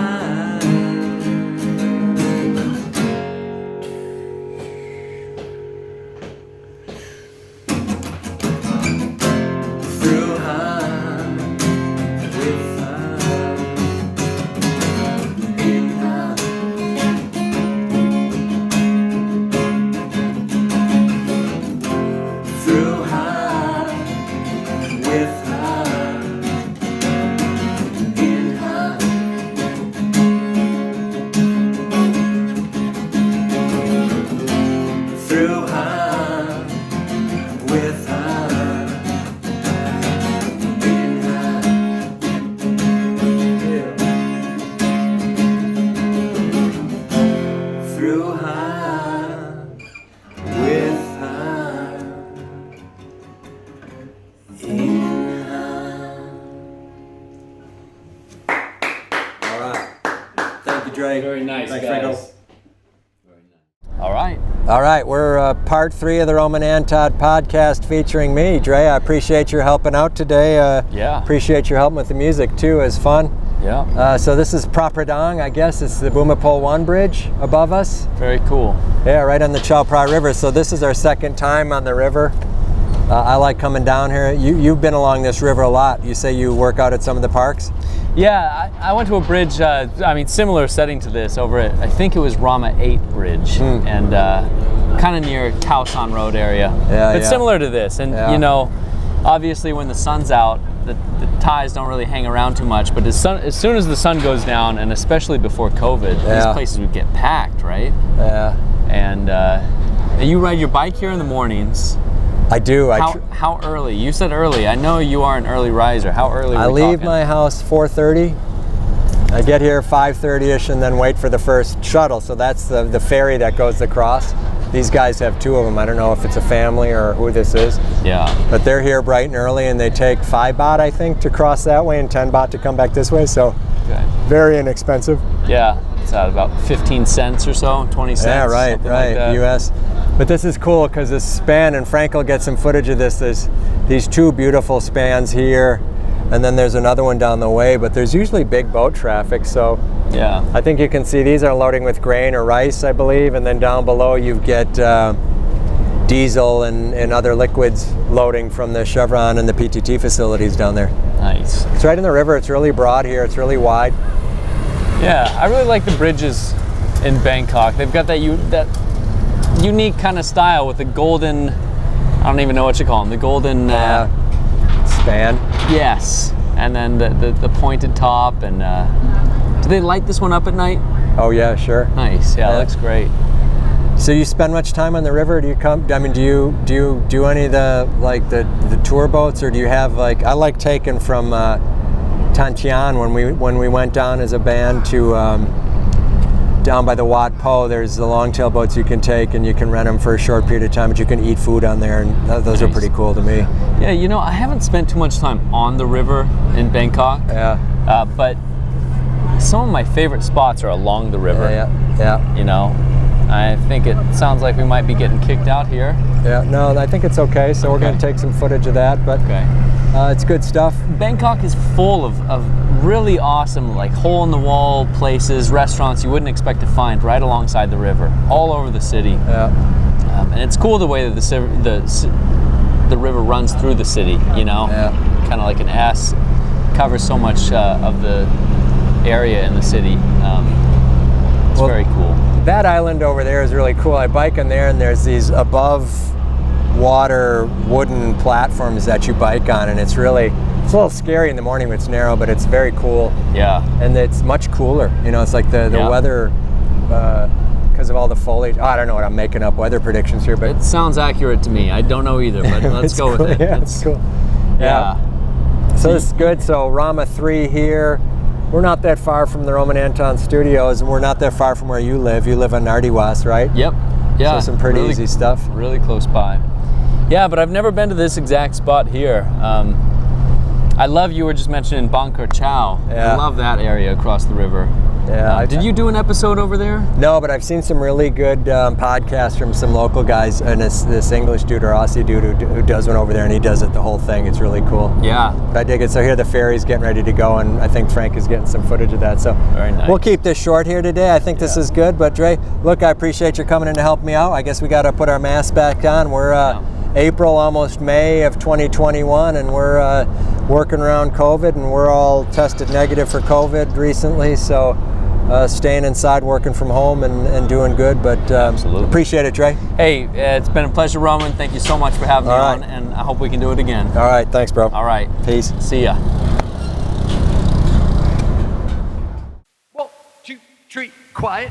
Very nice,
Thanks,
guys.
Franco.
All right.
All right, we're part 3 of the Roman Anton Podcast featuring me. Dre, I appreciate your helping out today.
Yeah.
Appreciate your helping with the music too. It's fun.
Yeah.
So this is Phra Pradaeng, I guess. It's the Bhumibol 1 bridge above us.
Very cool.
Yeah, right on the Chao Phraya River. So this is our second time on the river. I like coming down here. You've been along this river a lot. You say you work out at some of the parks?
Yeah, I went to a bridge, similar setting to this over at, I think it was Rama 8 Bridge, and kind of near Khao San Road area.
Yeah,
It's similar to this, and
Yeah.
you know, obviously when the sun's out, the ties don't really hang around too much, but as soon as the sun goes down, and especially before COVID, these places would get packed, right?
Yeah.
And you ride your bike here in the mornings.
I do.
How early? You said early. I know you are an early riser. How early
I
are we
leave
talking?
my house 4:30. I get here 5:30ish and then wait for the first shuttle. So that's the ferry that goes across. These guys have 2 of them. I don't know if it's a family or who this is.
Yeah.
But they're here bright and early, and they take 5 baht, I think, to cross that way and 10 baht to come back this way. So
Okay.
very inexpensive.
Yeah. It's at about 15 cents or so, 20 cents.
Yeah, right,
something like that.
US. But this is cool because this span, and Frank will get some footage of this. There's these 2 beautiful spans here, and then there's another one down the way, but there's usually big boat traffic. So
Yeah.
I think you can see these are loading with grain or rice, I believe, and then down below you get diesel and other liquids loading from the Chevron and the PTT facilities down there.
Nice.
It's right in the river. It's really broad here. It's really wide.
Yeah, I really like the bridges in Bangkok. They've got that unique kind of style with the golden, I don't even know what you call them, the golden
span.
Yes, and then the pointed top. And do they light this one up at night?
Oh yeah, sure.
Nice. Yeah, it looks great.
So you spend much time on the river? Do you come? I mean, do you do any of the tour boats, or do you have I like taking from Tantian when we went down as a band to down by the Wat Po. There's the longtail boats you can take, and you can rent them for a short period of time, but you can eat food on there, and those are pretty cool to me.
Yeah, I haven't spent too much time on the river in Bangkok.
Yeah.
But some of my favorite spots are along the river.
Yeah.
I think it sounds like we might be getting kicked out here.
Yeah, no, I think it's okay. So we're going to take some footage of that, but it's good stuff.
Bangkok is full of really awesome, hole-in-the-wall places, restaurants you wouldn't expect to find right alongside the river, all over the city.
Yeah.
And it's cool the way that the river runs through the city. Kind of like an S, covers so much of the area in the city. It's very cool.
That island over there is really cool. I bike on there, and there's these above water wooden platforms that you bike on, and it's a little scary in the morning when it's narrow, but it's very cool.
Yeah.
And it's much cooler. It's like the weather, because of all the foliage. I don't know what I'm making up weather predictions here, but
it sounds accurate to me. I don't know either, but let's go with it.
Yeah, it's cool. Yeah. So this is good. So Rama 3 here. We're not that far from the Roman Anton studios, and we're not that far from where you live. You live on Nardiwas, right?
Yep. Yeah.
So some pretty easy stuff.
Really close by. Yeah, but I've never been to this exact spot here. I love, you were just mentioning Bangkok Chao.
Yeah.
I love that area across the river.
Yeah.
Did you do an episode over there?
No, but I've seen some really good podcasts from some local guys, and this English dude or Aussie dude who does one over there, and he does it the whole thing. It's really cool.
Yeah.
But I dig it. So here the ferry's getting ready to go, and I think Frank is getting some footage of that. So
very nice.
We'll keep this short here today. I think this is good. But Dre, look, I appreciate you coming in to help me out. I guess we got to put our masks back on. We're April, almost May of 2021, and we're working around COVID, and we're all tested negative for COVID recently. So staying inside, working from home, and doing good. But
absolutely
appreciate it, Dre.
Hey, it's been a pleasure, Roman. Thank you so much for having me on, and I hope we can do it again.
All right, thanks, bro.
All right,
peace.
See ya.
1, 2, 3, quiet.